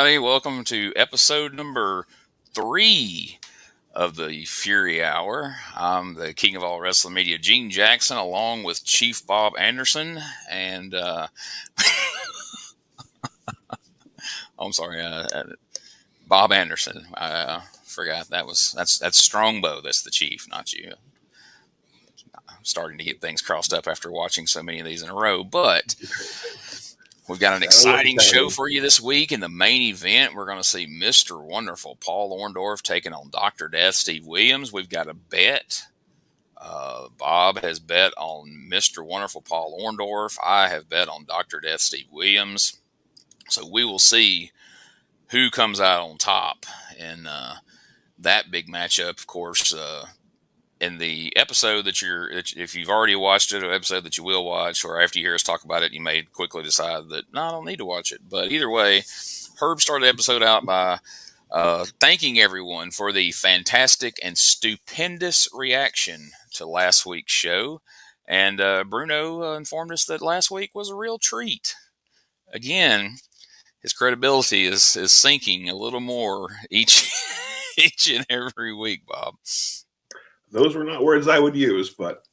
everybody. Welcome to episode number 3 of the Fury Hour. I'm the king of all wrestling media, Gene Jackson, along with Chief Bob Anderson. And, I'm sorry, Bob Anderson. I forgot that's Strongbow. That's the Chief, not you. I'm starting to get things crossed up after watching so many of these in a row, but we've got an exciting show for you this week. In the main event, we're going to see Mr. Wonderful Paul Orndorff taking on Dr. Death Steve Williams. We've got a bet. Bob has bet on Mr. Wonderful Paul Orndorff. I have bet on Dr. Death Steve Williams. So we will see who comes out on top in that big matchup. Of course, in the episode if you've already watched it, or episode that you will watch, or after you hear us talk about it, you may quickly decide that, no, I don't need to watch it. But either way, Herb started the episode out by thanking everyone for the fantastic and stupendous reaction to last week's show. And Bruno informed us that last week was a real treat. Again, his credibility is sinking a little more each and every week, Bob. Those were not words I would use, but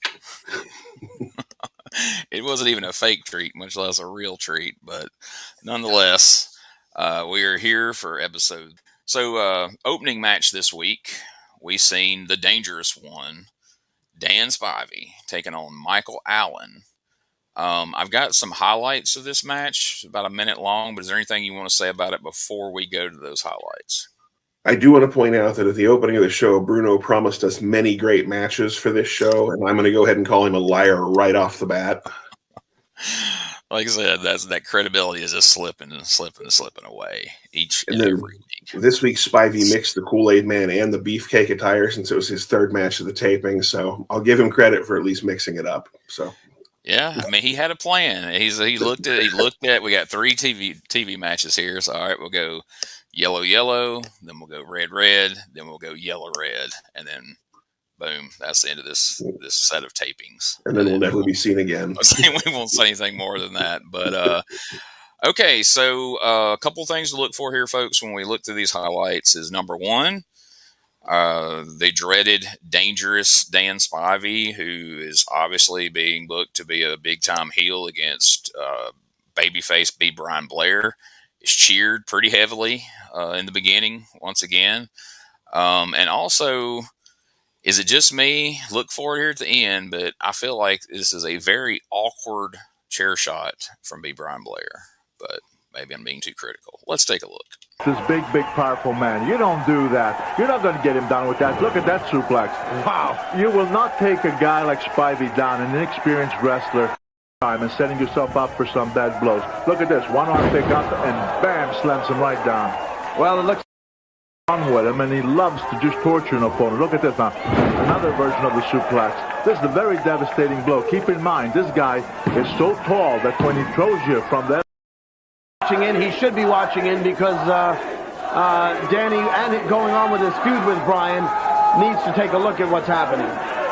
it wasn't even a fake treat, much less a real treat. But nonetheless, we are here for episode. So, opening match this week, we seen the dangerous one, Dan Spivey, taking on Michael Allen. I've got some highlights of this match, about a minute long, but is there anything you want to say about it before we go to those highlights? I do want to point out that at the opening of the show, Bruno promised us many great matches for this show, and I'm going to go ahead and call him a liar right off the bat. Like I said, that credibility is just slipping away each and every week. This week, Spivey mixed the Kool-Aid Man and the Beefcake attire since it was his third match of the taping, so I'll give him credit for at least mixing it up. So, yeah, I mean, he had a plan. He looked at. We got 3 TV matches here, so all right, we'll go yellow, then we'll go red, then we'll go yellow-red, and then boom, that's the end of this set of tapings. And then we'll never be seen again. We won't say anything more than that. But okay, so a couple things to look for here, folks, when we look through these highlights is, number one, the dreaded dangerous Dan Spivey, who is obviously being booked to be a big-time heel against babyface B. Brian Blair, is cheered pretty heavily in the beginning once again. And also, is it just me? Look forward here at the end, but I feel like this is a very awkward chair shot from B. Brian Blair. But maybe I'm being too critical. Let's take a look. This big, powerful man. You don't do that. You're not going to get him down with that. Look at that suplex. Wow. You will not take a guy like Spivey down, an inexperienced wrestler, and setting yourself up for some bad blows. Look at this. One arm pick up, and bam, slams him right down. Well, it looks on with him, and he loves to just torture an opponent. Look at this now. Another version of the suplex. This is a very devastating blow. Keep in mind, this guy is so tall that when he throws you from there, he should be watching in because Danny, and going on with his feud with Brian, needs to take a look at what's happening.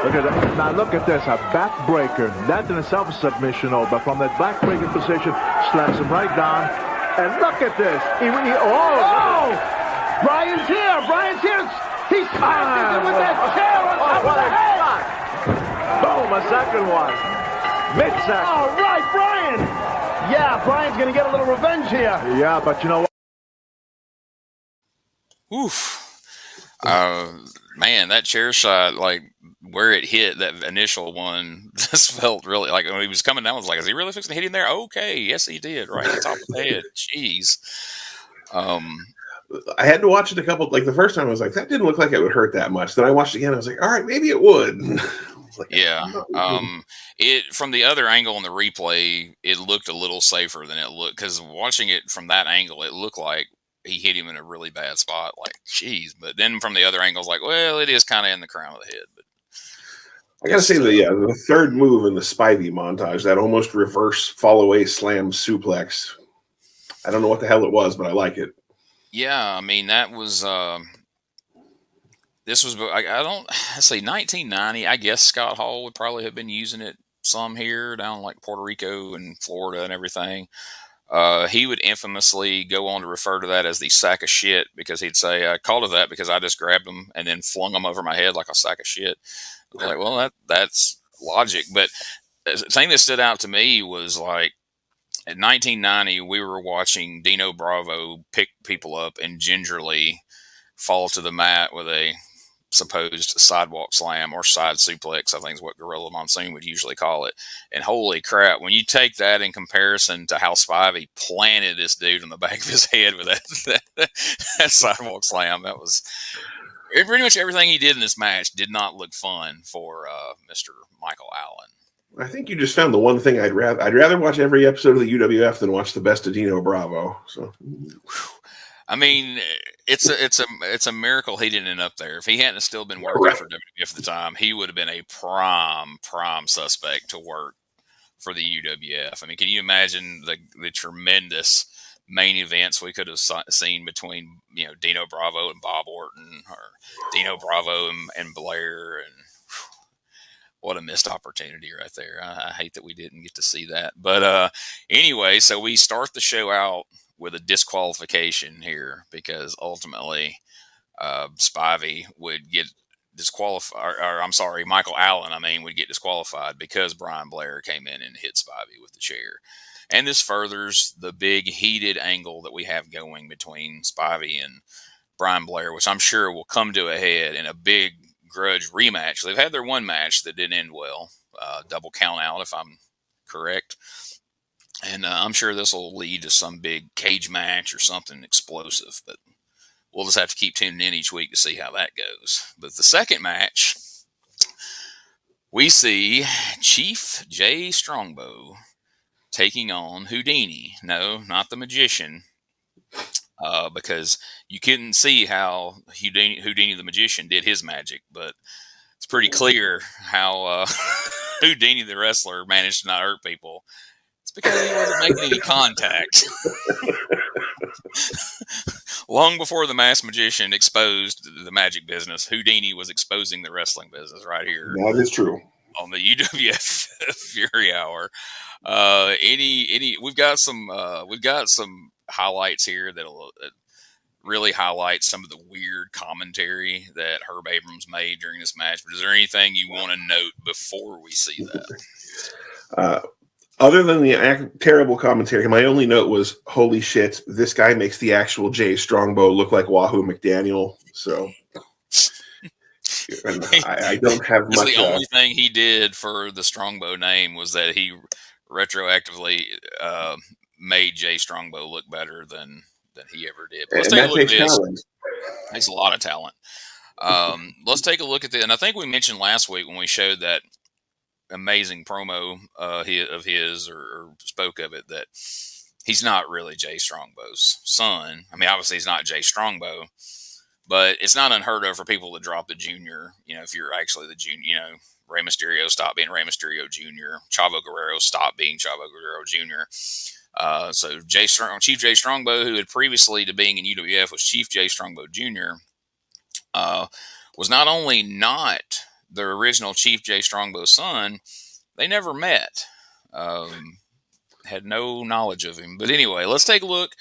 Look at that. Now look at this, a backbreaker. That in itself is submission, but from that backbreaker position, slams him right down. And look at this. Brian's here. He smashes him with that chair on top of the head. Boom, a second one. Mid-second. All right, Brian. Yeah, Brian's going to get a little revenge here. Yeah, but you know what? Oof. Man, that chair shot, like where it hit, that initial one, just felt really like when he was coming down, I was like, is he really fixing to hit him there? Okay, yes, he did, right at the top of the head. Jeez. I had to watch it a couple, like the first time I was like, that didn't look like it would hurt that much. Then I watched it again, I was like, all right, maybe it would. Yeah. It from the other angle in the replay, it looked a little safer than it looked, because watching it from that angle, it looked like he hit him in a really bad spot. Like, geez. But then from the other angle, it's like, well, it is kind of in the crown of the head. But I gotta say the third move in the Spivey montage, that almost reverse fall away slam suplex. I don't know what the hell it was, but I like it. Yeah, I mean, that was this was, let's say 1990. I guess Scott Hall would probably have been using it some here down like Puerto Rico and Florida and everything. he would infamously go on to refer to that as the sack of shit, because he'd say, I called it that because I just grabbed him and then flung them over my head like a sack of shit. I was like, well, that's logic. But the thing that stood out to me was, like, in 1990, we were watching Dino Bravo pick people up and gingerly fall to the mat with a supposed sidewalk slam or side suplex, I think is what Gorilla Monsoon would usually call it. And holy crap, when you take that in comparison to how Spivey planted this dude on the back of his head with that sidewalk slam, that was pretty much everything he did in this match did not look fun for Mr. Michael Allen. I think you just found the one thing I'd rather watch every episode of the UWF than watch the best of Dino Bravo. So, I mean, it's a miracle he didn't end up there. If he hadn't still been working for WWF at the time, he would have been a prime suspect to work for the UWF. I mean, can you imagine the tremendous main events we could have seen between, you know, Dino Bravo and Bob Orton, or Dino Bravo and Blair, and what a missed opportunity right there. I hate that we didn't get to see that. But anyway, so we start the show out with a disqualification here, because ultimately Spivey would get disqualified, or I'm sorry, Michael Allen, would get disqualified because Brian Blair came in and hit Spivey with the chair. And this furthers the big heated angle that we have going between Spivey and Brian Blair, which I'm sure will come to a head in a big grudge rematch. They've had their one match that didn't end well, double count out if I'm correct. And I'm sure this will lead to some big cage match or something explosive, but we'll just have to keep tuning in each week to see how that goes. But the second match, we see Chief Jay Strongbow taking on Houdini. No, not the magician, because you couldn't see how Houdini the magician did his magic, but it's pretty clear how Houdini the wrestler managed to not hurt people. It's because he wasn't making any contact. Long before the masked magician exposed the magic business, Houdini was exposing the wrestling business right here. That is true. On the UWF Fury Hour. We've got some highlights here that'll really highlight some of the weird commentary that Herb Abrams made during this match. But is there anything you want to note before we see that? Other than the terrible commentary, my only note was, holy shit, this guy makes the actual Jay Strongbow look like Wahoo McDaniel. So I don't have much. The only thing he did for the Strongbow name was that he retroactively made Jay Strongbow look better than he ever did. But let's take a look at this. Takes a lot of talent. Let's take a look at this. And I think we mentioned last week when we showed that amazing promo of his, or spoke of it, that he's not really Jay Strongbow's son. I mean, obviously he's not Jay Strongbow, but it's not unheard of for people to drop the junior. You know, if you're actually the junior, you know, Rey Mysterio stopped being Rey Mysterio Jr. Chavo Guerrero stopped being Chavo Guerrero Jr. So Chief Jay Strongbow, who had previously to being in UWF was Chief Jay Strongbow Jr., was not only not the original Chief Jay Strongbow's son, they never met. Had no knowledge of him. But anyway, let's take a look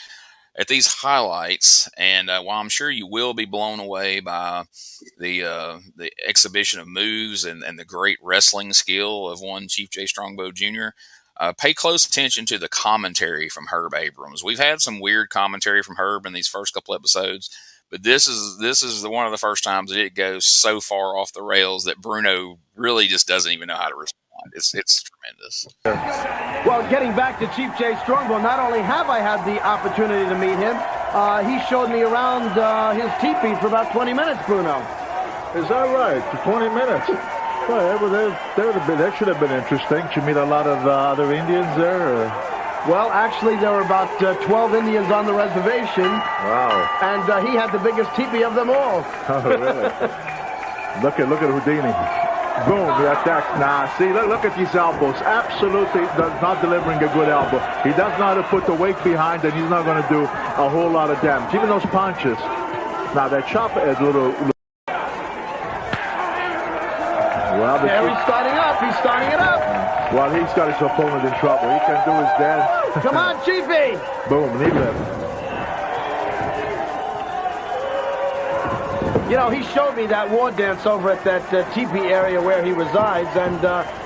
at these highlights. And while I'm sure you will be blown away by the exhibition of moves and the great wrestling skill of one Chief Jay Strongbow Jr., pay close attention to the commentary from Herb Abrams. We've had some weird commentary from Herb in these first couple episodes, but this is one of the first times that it goes so far off the rails that Bruno really just doesn't even know how to respond. It's tremendous. Well, getting back to Chief Jay Strongbow, not only have I had the opportunity to meet him, he showed me around his teepee for about 20 minutes, Bruno. Is that right? For 20 minutes? Well, that should have been interesting. Did you meet a lot of other Indians there? Or? Well, actually, there were about 12 Indians on the reservation. Wow. And he had the biggest teepee of them all. Oh, really? Look at Houdini. Boom, he attacks. Nah, see, look at these elbows. Absolutely not delivering a good elbow. He does not have to put the weight behind, and he's not going to do a whole lot of damage. Even those punches. Now, that chop is a little... Well, There he's starting up. He's starting it up. Well, he's got his opponent in trouble. He can do his dance. Come on, Chiefy. Boom, knee lift. You know, he showed me that war dance over at that teepee area where he resides, and,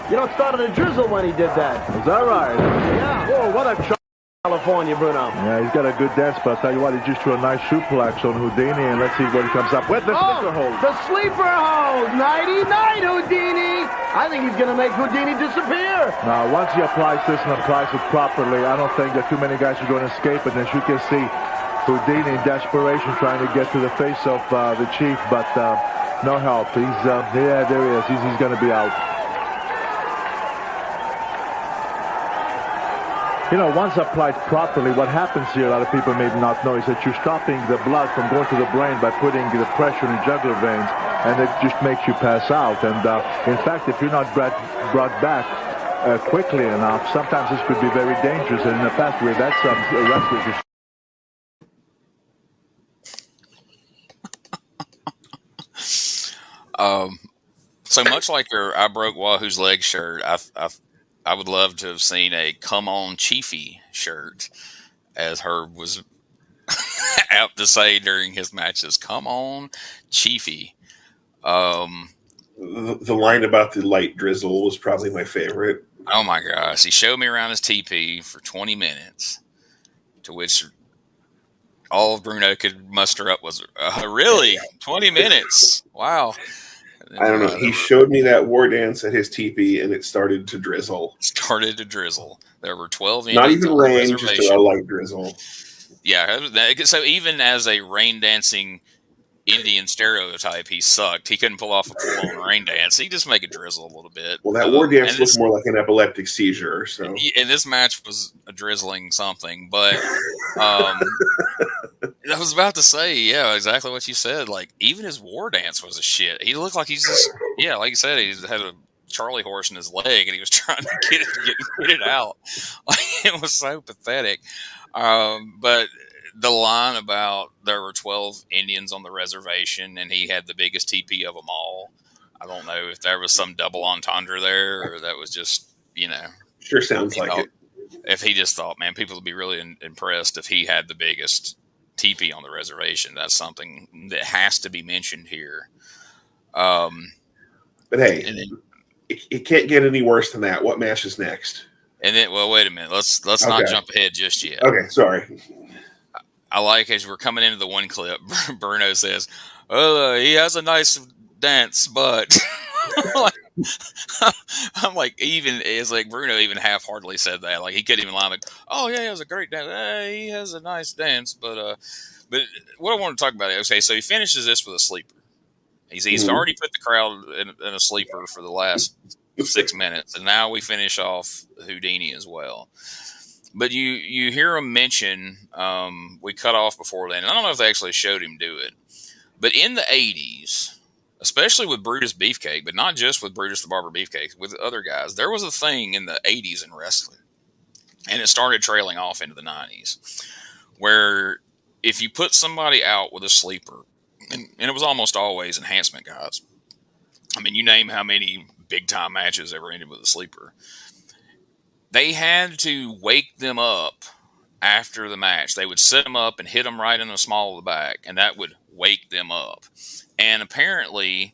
you know, it started to drizzle when he did that. Is that right? Yeah. Whoa, what a California, Bruno. Yeah, he's got a good dance, but I'll tell you what, he just threw a nice suplex on Houdini, and let's see what he comes up with. The sleeper hold. The sleeper hold. Nighty-night, Houdini. I think he's going to make Houdini disappear. Now, once he applies this and applies it properly, I don't think that too many guys are going to escape it. And as you can see, Houdini in desperation trying to get to the face of the Chief, but no help. He's, yeah, there he is. He's going to be out. You know, once applied properly, what happens here, a lot of people may not know, is that you're stopping the blood from going to the brain by putting the pressure in the jugular veins, and it just makes you pass out. And in fact, if you're not brought back quickly enough, sometimes this could be very dangerous. And in the past, we've had some wrestlers. So much like your "I broke Wahoo's leg" shirt, I would love to have seen a "Come on, Chiefy" shirt, as Herb was apt to say during his matches. "Come on, Chiefy." The line about the light drizzle was probably my favorite. Oh my gosh. He showed me around his TP for 20 minutes, to which all Bruno could muster up was, really? 20 minutes? Wow. I don't know. He showed me that war dance at his teepee, and it started to drizzle. Started to drizzle. There were 12 Not Indians even on the rain, just reservation. a light drizzle. Yeah, so even as a rain dancing Indian stereotype, he sucked. He couldn't pull off a full-on rain dance. He just make it drizzle a little bit. Well, that war dance looked more like an epileptic seizure. So, and this match was a drizzling something. But I was about to say, yeah, exactly what you said. Like, even his war dance was a shit. He looked like he's just, yeah, like you said, he had a Charlie horse in his leg, and he was trying to get it out. Like, it was so pathetic. But the line about there were 12 Indians on the reservation and he had the biggest TP of them all, I don't know if there was some double entendre there or that was just, you know. Sure sounds like it. If he just thought, man, people would be really impressed if he had the biggest TP on the reservation. That's something that has to be mentioned here. But hey, it can't get any worse than that. What match is next? And then, well, wait a minute. Let's not jump ahead just yet. Okay, sorry. I like as we're coming into the one clip, Bruno says, "Well, he has a nice dance, but." I'm like, even it's like Bruno even half-heartedly said that. Like he couldn't even lie. Like, oh yeah, he has a great dance. Hey, he has a nice dance, but what I want to talk about is, okay, so he finishes this with a sleeper. He's already put the crowd in a sleeper for the last 6 minutes, and now we finish off Houdini as well. But you hear him mention, we cut off before then, and I don't know if they actually showed him do it, but in the 80s, especially with Brutus Beefcake, but not just with Brutus the Barber Beefcake, with other guys, there was a thing in the 80s in wrestling, and it started trailing off into the 90s, where if you put somebody out with a sleeper, and it was almost always enhancement guys. I mean, you name how many big-time matches ever ended with a sleeper. They had to wake them up after the match. They would set them up and hit them right in the small of the back, and that would wake them up. And apparently,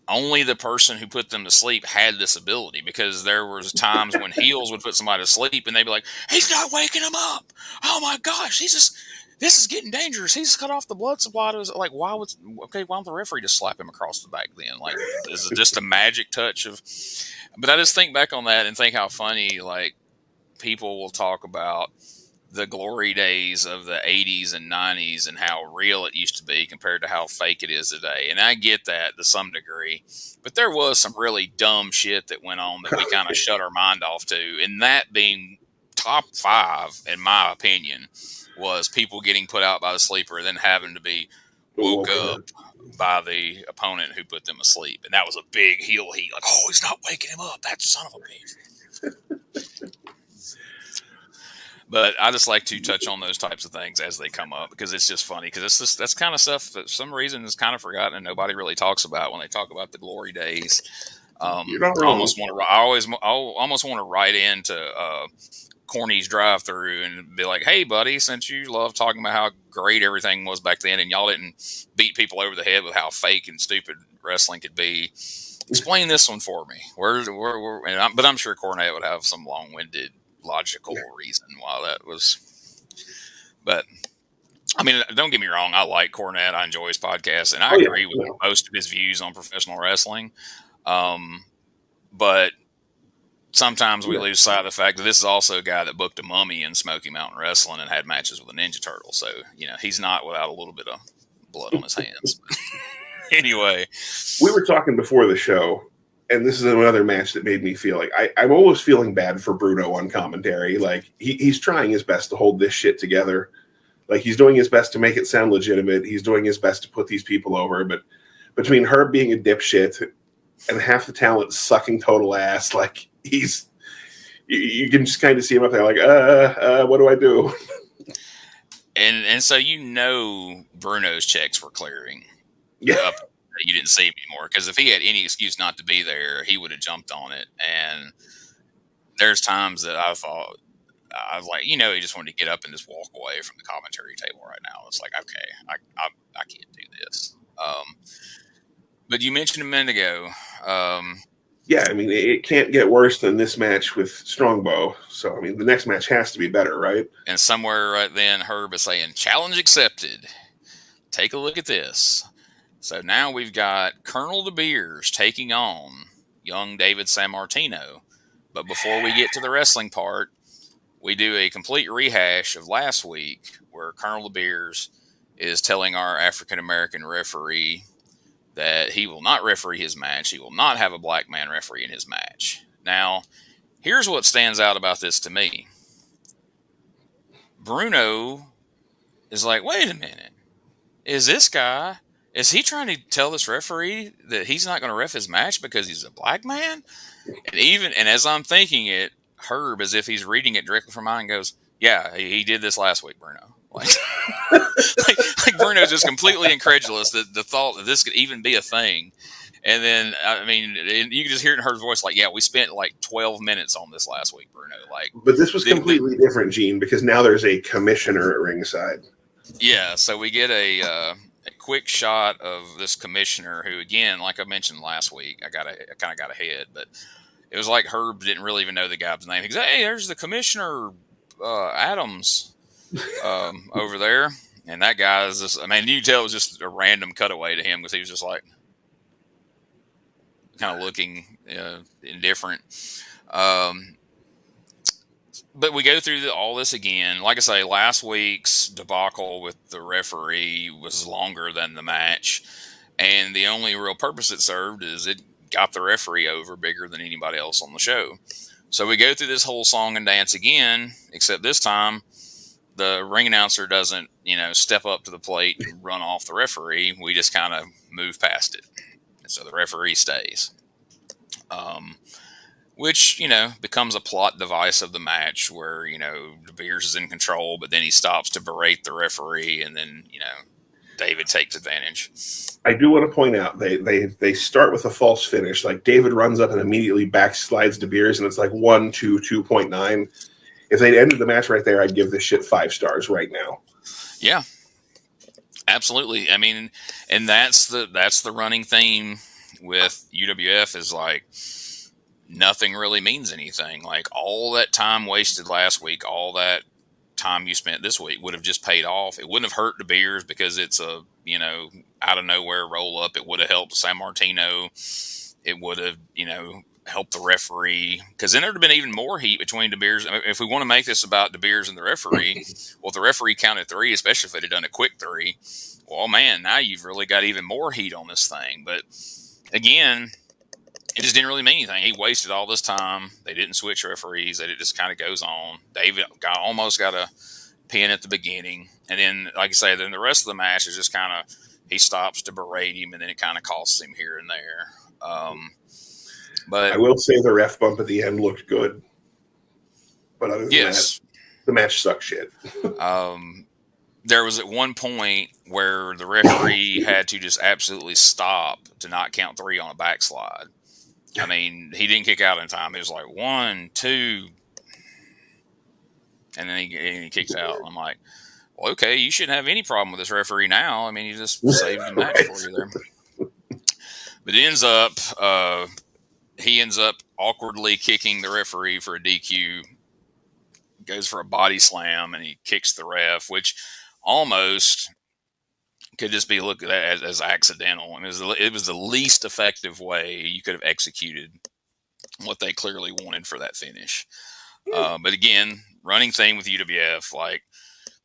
only the person who put them to sleep had this ability, because there was times when heels would put somebody to sleep, and they'd be like, "He's not waking him up. Oh my gosh, this is getting dangerous. He's cut off the blood supply to his," like, why don't the referee just slap him across the back then? Like, is it just a magic touch of? But I just think back on that and think how funny, like, people will talk about the glory days of the 80s and 90s and how real it used to be compared to how fake it is today. And I get that to some degree, but there was some really dumb shit that went on that we kind of shut our mind off to. And that being top 5, in my opinion, was people getting put out by the sleeper and then having to be woke up by the opponent who put them asleep. And that was a big heel heat. Like, oh, he's not waking him up. That son of a bitch. But I just like to touch on those types of things as they come up because it's just funny because that's kind of stuff that for some reason is kind of forgotten and nobody really talks about when they talk about the glory days. You're not wrong. I almost want to write into Corny's drive-through and be like, "Hey, buddy, since you love talking about how great everything was back then, and y'all didn't beat people over the head with how fake and stupid wrestling could be, explain this one for me." But I'm sure Cornette would have some long-winded, logical reason why that was. But I mean, don't get me wrong. I like Cornette. I enjoy his podcast, and I agree with most of his views on professional wrestling. But sometimes we lose sight of the fact that this is also a guy that booked a Mummy in Smoky Mountain Wrestling and had matches with a Ninja Turtle. So, he's not without a little bit of blood on his hands. Anyway. We were talking before the show, and this is another match that made me feel like I'm almost feeling bad for Bruno on commentary. Like, he's trying his best to hold this shit together. Like, he's doing his best to make it sound legitimate. He's doing his best to put these people over. But between Herb being a dipshit and half the talent sucking total ass, like, you can just kind of see him up there like, what do I do? And so Bruno's checks were clearing. Yeah. You didn't see him anymore. Because if he had any excuse not to be there, he would have jumped on it. And there's times that I thought, I was like, he just wanted to get up and just walk away from the commentary table right now. It's like, okay, I can't do this. But you mentioned a minute ago. Yeah, I mean, it can't get worse than this match with Strongbow. So, I mean, the next match has to be better, right? And somewhere right then, Herb is saying, challenge accepted. Take a look at this. So now we've got Colonel De Beers taking on young David Sammartino. But before we get to the wrestling part, we do a complete rehash of last week where Colonel De Beers is telling our African-American referee that he will not referee his match. He will not have a black man referee in his match. Now, here's what stands out about this to me. Bruno is like, wait a minute. Is he trying to tell this referee that he's not going to ref his match because he's a black man? And as I'm thinking it, Herb, as if he's reading it directly from mine, goes, yeah, he did this last week, Bruno. Like Bruno's just completely incredulous that the thought that this could even be a thing. And then, I mean, you can just hear it in her voice, like, yeah, we spent like 12 minutes on this last week, Bruno. But this was completely different, Gene, because now there's a commissioner at ringside. Yeah, so we get a quick shot of this commissioner who, again, like I mentioned last week, I kind of got ahead, but it was like Herb didn't really even know the guy's name. He's like, hey, there's the commissioner, Adams. Over there, and that guy is just, I mean, you can tell it was just a random cutaway to him because he was just like kind of looking indifferent. But we go through all this again. Like I say, last week's debacle with the referee was longer than the match, and the only real purpose it served is it got the referee over bigger than anybody else on the show. So we go through this whole song and dance again, except this time the ring announcer doesn't, step up to the plate and run off the referee. We just kind of move past it. And so the referee stays. Which, becomes a plot device of the match where, De Beers is in control, but then he stops to berate the referee, and then, David takes advantage. I do want to point out, they start with a false finish. Like, David runs up and immediately backslides De Beers, and it's like 2.9. If they'd ended the match right there, I'd give this shit 5 stars right now. Yeah, absolutely. I mean, and that's the running theme with UWF is like nothing really means anything. Like all that time wasted last week, all that time you spent this week would have just paid off. It wouldn't have hurt De Beers because it's a out of nowhere roll up. It would have helped Sammartino. It would have help the referee, because then there'd have been even more heat between De Beers. If we want to make this about De Beers and the referee, well, if the referee counted 3, especially if they'd have done a quick 3, well, man, now you've really got even more heat on this thing. But again, it just didn't really mean anything. He wasted all this time. They didn't switch referees. It just kind of goes on. David almost got a pin at the beginning. And then, like I say, then the rest of the match is just kind of, he stops to berate him, and then it kind of costs him here and there. But I will say the ref bump at the end looked good. But other than that, The match sucked shit. There was at one point where the referee had to just absolutely stop to not count 3 on a backslide. I mean, he didn't kick out in time. It was like 1, 2, and then he kicks out. I'm like, well, okay, you shouldn't have any problem with this referee now. I mean, he just saved the match for you there. But he ends up awkwardly kicking the referee for a DQ, goes for a body slam, and he kicks the ref, which almost could just be looked at as accidental. And it was the least effective way you could have executed what they clearly wanted for that finish. But again, running theme with UWF, like,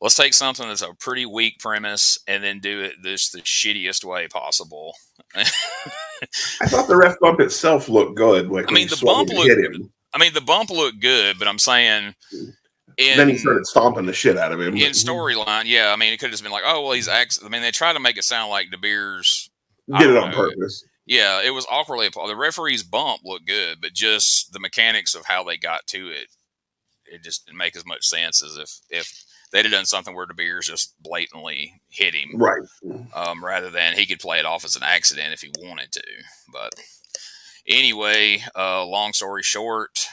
let's take something that's a pretty weak premise and then do it the shittiest way possible. I thought the ref bump itself looked good. Like, the bump looked good, but I'm saying, then he started stomping the shit out of him. In storyline, yeah, I mean, it could have just been like, oh, well, he's I mean, they tried to make it sound like De Beers did it on purpose. Yeah, it was awkwardly. The referee's bump looked good, but just the mechanics of how they got to it, it just didn't make as much sense as if they'd have done something where De Beers just blatantly hit him, right? Rather than he could play it off as an accident if he wanted to. But anyway, long story short,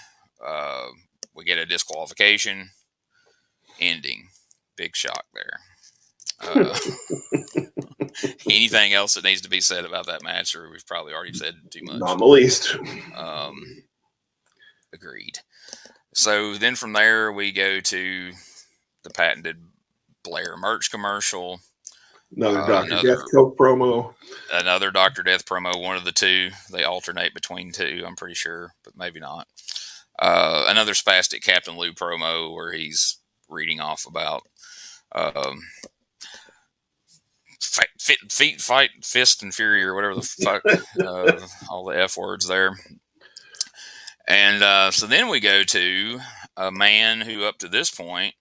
we get a disqualification. Ending. Big shock there. Anything else that needs to be said about that match, or we've probably already said too much? Not the least. Agreed. So then from there, we go to the patented Blair merch commercial. Another Dr. Death Coke promo. Another Dr. Death promo, one of the two. They alternate between two, I'm pretty sure, but maybe not. Another spastic Captain Lou promo where he's reading off about fight, fist, and fury, or whatever the fuck, all the F words there. And so then we go to a man who up to this point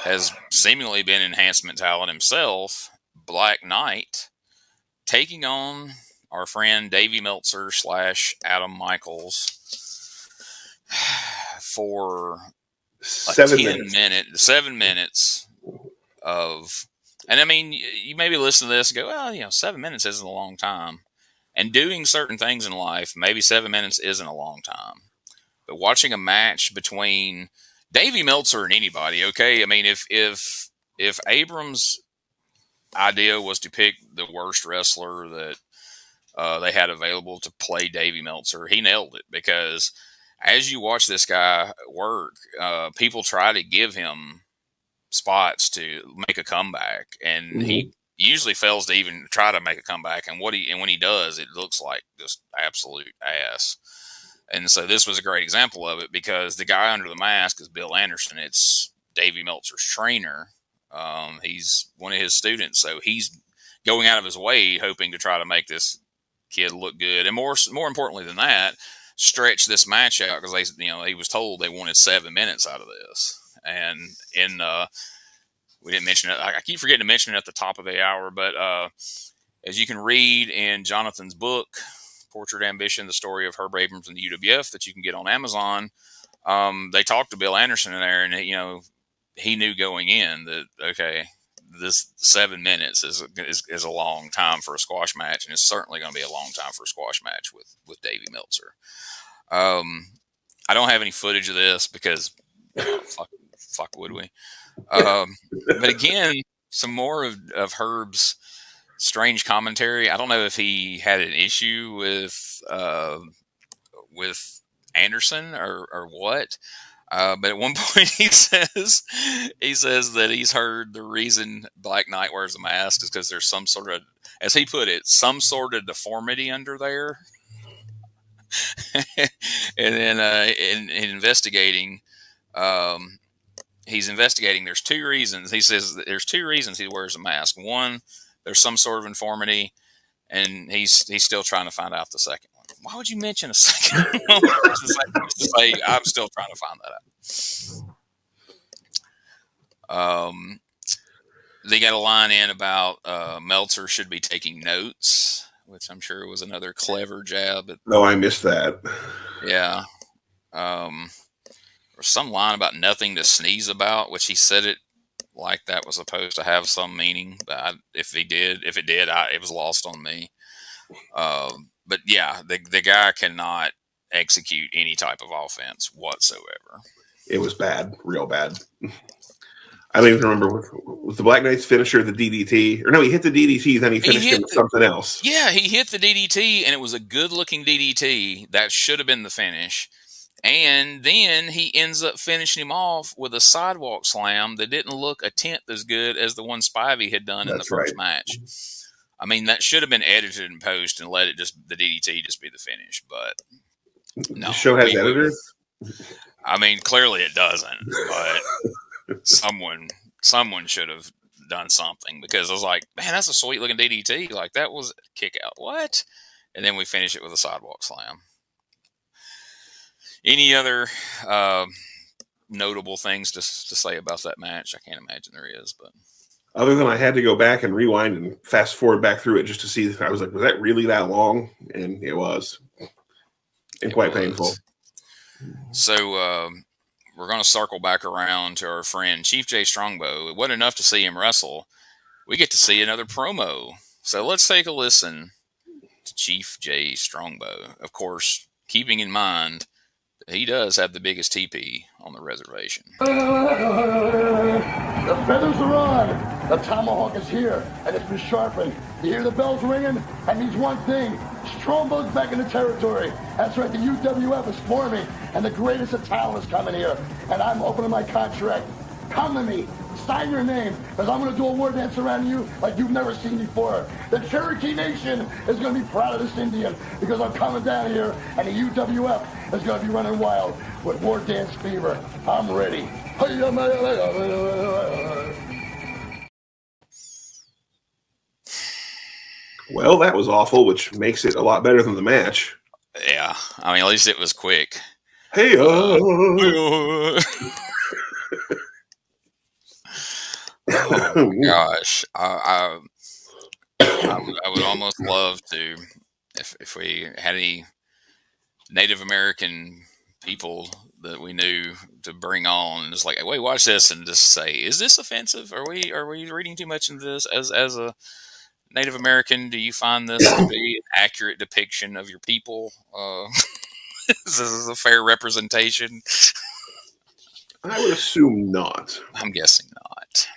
has seemingly been enhancement talent himself, Black Knight, taking on our friend Davey Meltzer / Adam Michaels for 7 minutes of, and I mean, you maybe listen to this and go, well, 7 minutes isn't a long time. And doing certain things in life, maybe 7 minutes isn't a long time. But watching a match between Davey Meltzer and anybody, okay? I mean, if Abrams' idea was to pick the worst wrestler that they had available to play Davey Meltzer, he nailed it, because as you watch this guy work, people try to give him spots to make a comeback, and he usually fails to even try to make a comeback. And when he does, it looks like just absolute ass. And so this was a great example of it, because the guy under the mask is Bill Anderson. It's Davey Meltzer's trainer. He's one of his students, so he's going out of his way hoping to try to make this kid look good, and more importantly than that, stretch this match out, because he was told they wanted 7 minutes out of this. And we didn't mention it. I keep forgetting to mention it at the top of the hour, but as you can read in Jonathan's book, Portrait Ambition, the story of Herb Abrams and the UWF, that you can get on Amazon, they talked to Bill Anderson in there, and he knew going in that, okay, this 7 minutes is a long time for a squash match, and it's certainly going to be a long time for a squash match with Davey Meltzer. I don't have any footage of this because fuck would we? But again, some more of Herb's strange commentary. I don't know if he had an issue with Anderson or what. But at one point he says that he's heard the reason Black Knight wears a mask is because there's some sort of, as he put it, some sort of deformity under there. And then in investigating, he's investigating. There's 2 reasons. He says that there's 2 reasons he wears a mask. One, there's some sort of informity, and he's still trying to find out the second one. Why would you mention a second one? Just say, I'm still trying to find that out. They got a line in about Meltzer should be taking notes, which I'm sure was another clever jab. No, I missed that. Yeah. was some line about nothing to sneeze about, which he said it like that was supposed to have some meaning. But if it did, it was lost on me. But yeah, the guy cannot execute any type of offense whatsoever. It was bad, real bad. I don't even remember with the Black Knight's finisher, the DDT. Or no, he hit the DDT, then he finished him with something else. Yeah, he hit the DDT, and it was a good-looking DDT. That should have been the finish. And then he ends up finishing him off with a sidewalk slam that didn't look a tenth as good as the one Spivey had done in the first match. I mean, that should have been edited in post and let the DDT just be the finish. But no, the show has editors. I mean, clearly it doesn't. But someone should have done something, because I was like, man, that's a sweet looking DDT. Like, that was a kick out. What? And then we finish it with a sidewalk slam. Any other notable things to say about that match? I can't imagine there is, but other than I had to go back and rewind and fast forward back through it just to see. I was like, was that really that long? And it was, and quite painful. So we're going to circle back around to our friend Chief Jay Strongbow. It wasn't enough to see him wrestle. We get to see another promo. So let's take a listen to Chief Jay Strongbow. Of course, keeping in mind that he does have the biggest TP on the reservation. The feathers are on. The tomahawk is here, and it's been sharpened. You hear the bells ringing? That means one thing. Strombow's back in the territory. That's right, the UWF is forming, and the greatest of talent is coming here. And I'm opening my contract. Come to me. Sign your name, because I'm going to do a war dance around you like you've never seen before. The Cherokee Nation is going to be proud of this Indian, because I'm coming down here, and the UWF is going to be running wild with war dance fever. I'm ready. Well, that was awful, which makes it a lot better than the match. Yeah, I mean, at least it was quick. Hey, oh gosh, I would almost love to, if we had any Native American people that we knew, to bring on and just like, wait, watch this, and just say, is this offensive? Are we reading too much into this? As a Native American, do you find this to be an accurate depiction of your people? Is this a fair representation? I would assume not. I'm guessing not.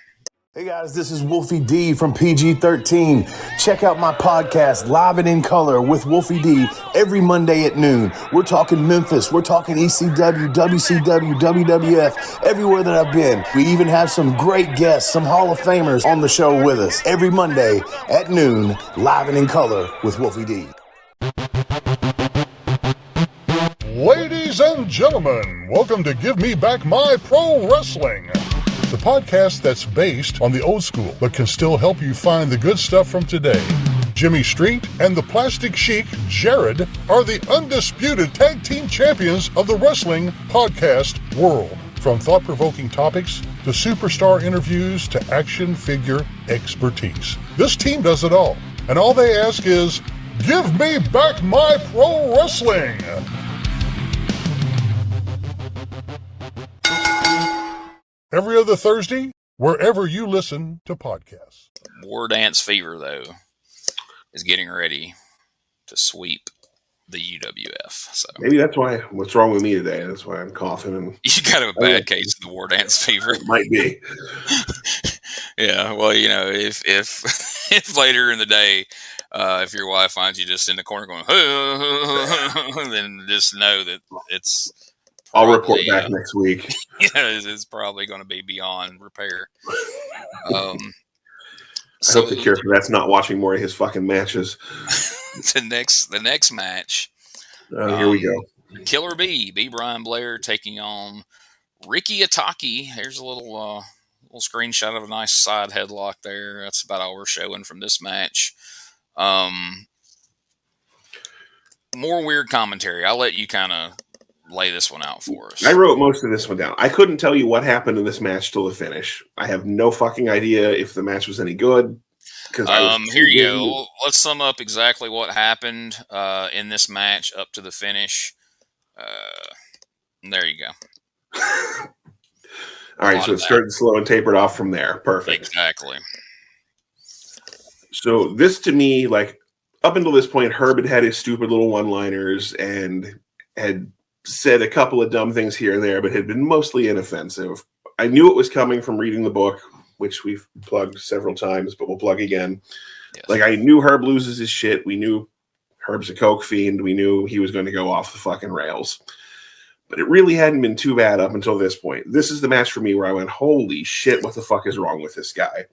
Hey guys, this is Wolfie D from PG-13. Check out my podcast, Live and in Color with Wolfie D, every Monday at noon. We're talking Memphis, we're talking ECW, WCW, WWF, everywhere that I've been. We even have some great guests, some Hall of Famers on the show with us. Every Monday at noon, Live and in Color with Wolfie D. Ladies and gentlemen, welcome to Give Me Back My Pro Wrestling, the podcast that's based on the old school, but can still help you find the good stuff from today. Jimmy Street and the Plastic Chic, Jared, are the undisputed tag team champions of the wrestling podcast world. From thought-provoking topics to superstar interviews to action figure expertise. This team does it all. And all they ask is, give me back my pro wrestling. Every other Thursday, wherever you listen to podcasts. War Dance Fever, though, is getting ready to sweep the UWF. So maybe that's why. What's wrong with me today? That's why I'm coughing. And you got a bad case of the War Dance Fever. It might be. Yeah. Well, you know, if if later in the day, if your wife finds you just in the corner going, then just know that it's. I'll report back next week. Yeah, it's probably going to be beyond repair. I hope the cure for that's not watching more of his fucking matches. The next match. Here we go. Killer B Brian Blair taking on Ricky Ataki. Here's a little screenshot of a nice side headlock there. That's about all we're showing from this match. More weird commentary. I'll let you kind of lay this one out for us. I wrote most of this one down. I couldn't tell you what happened in this match till the finish. I have no fucking idea if the match was any good. Here you go. Let's sum up exactly what happened in this match up to the finish. There you go. All right, so it started slow and tapered off from there. Perfect. Exactly. So this, to me, like, up until this point, Herb had his stupid little one-liners and had said a couple of dumb things here and there, but had been mostly inoffensive. I knew it was coming from reading the book, which we've plugged several times, but we'll plug again. Yes. Like, I knew Herb loses his shit. We knew Herb's a coke fiend. We knew he was going to go off the fucking rails. But it really hadn't been too bad up until this point. This is the match for me where I went, holy shit, what the fuck is wrong with this guy?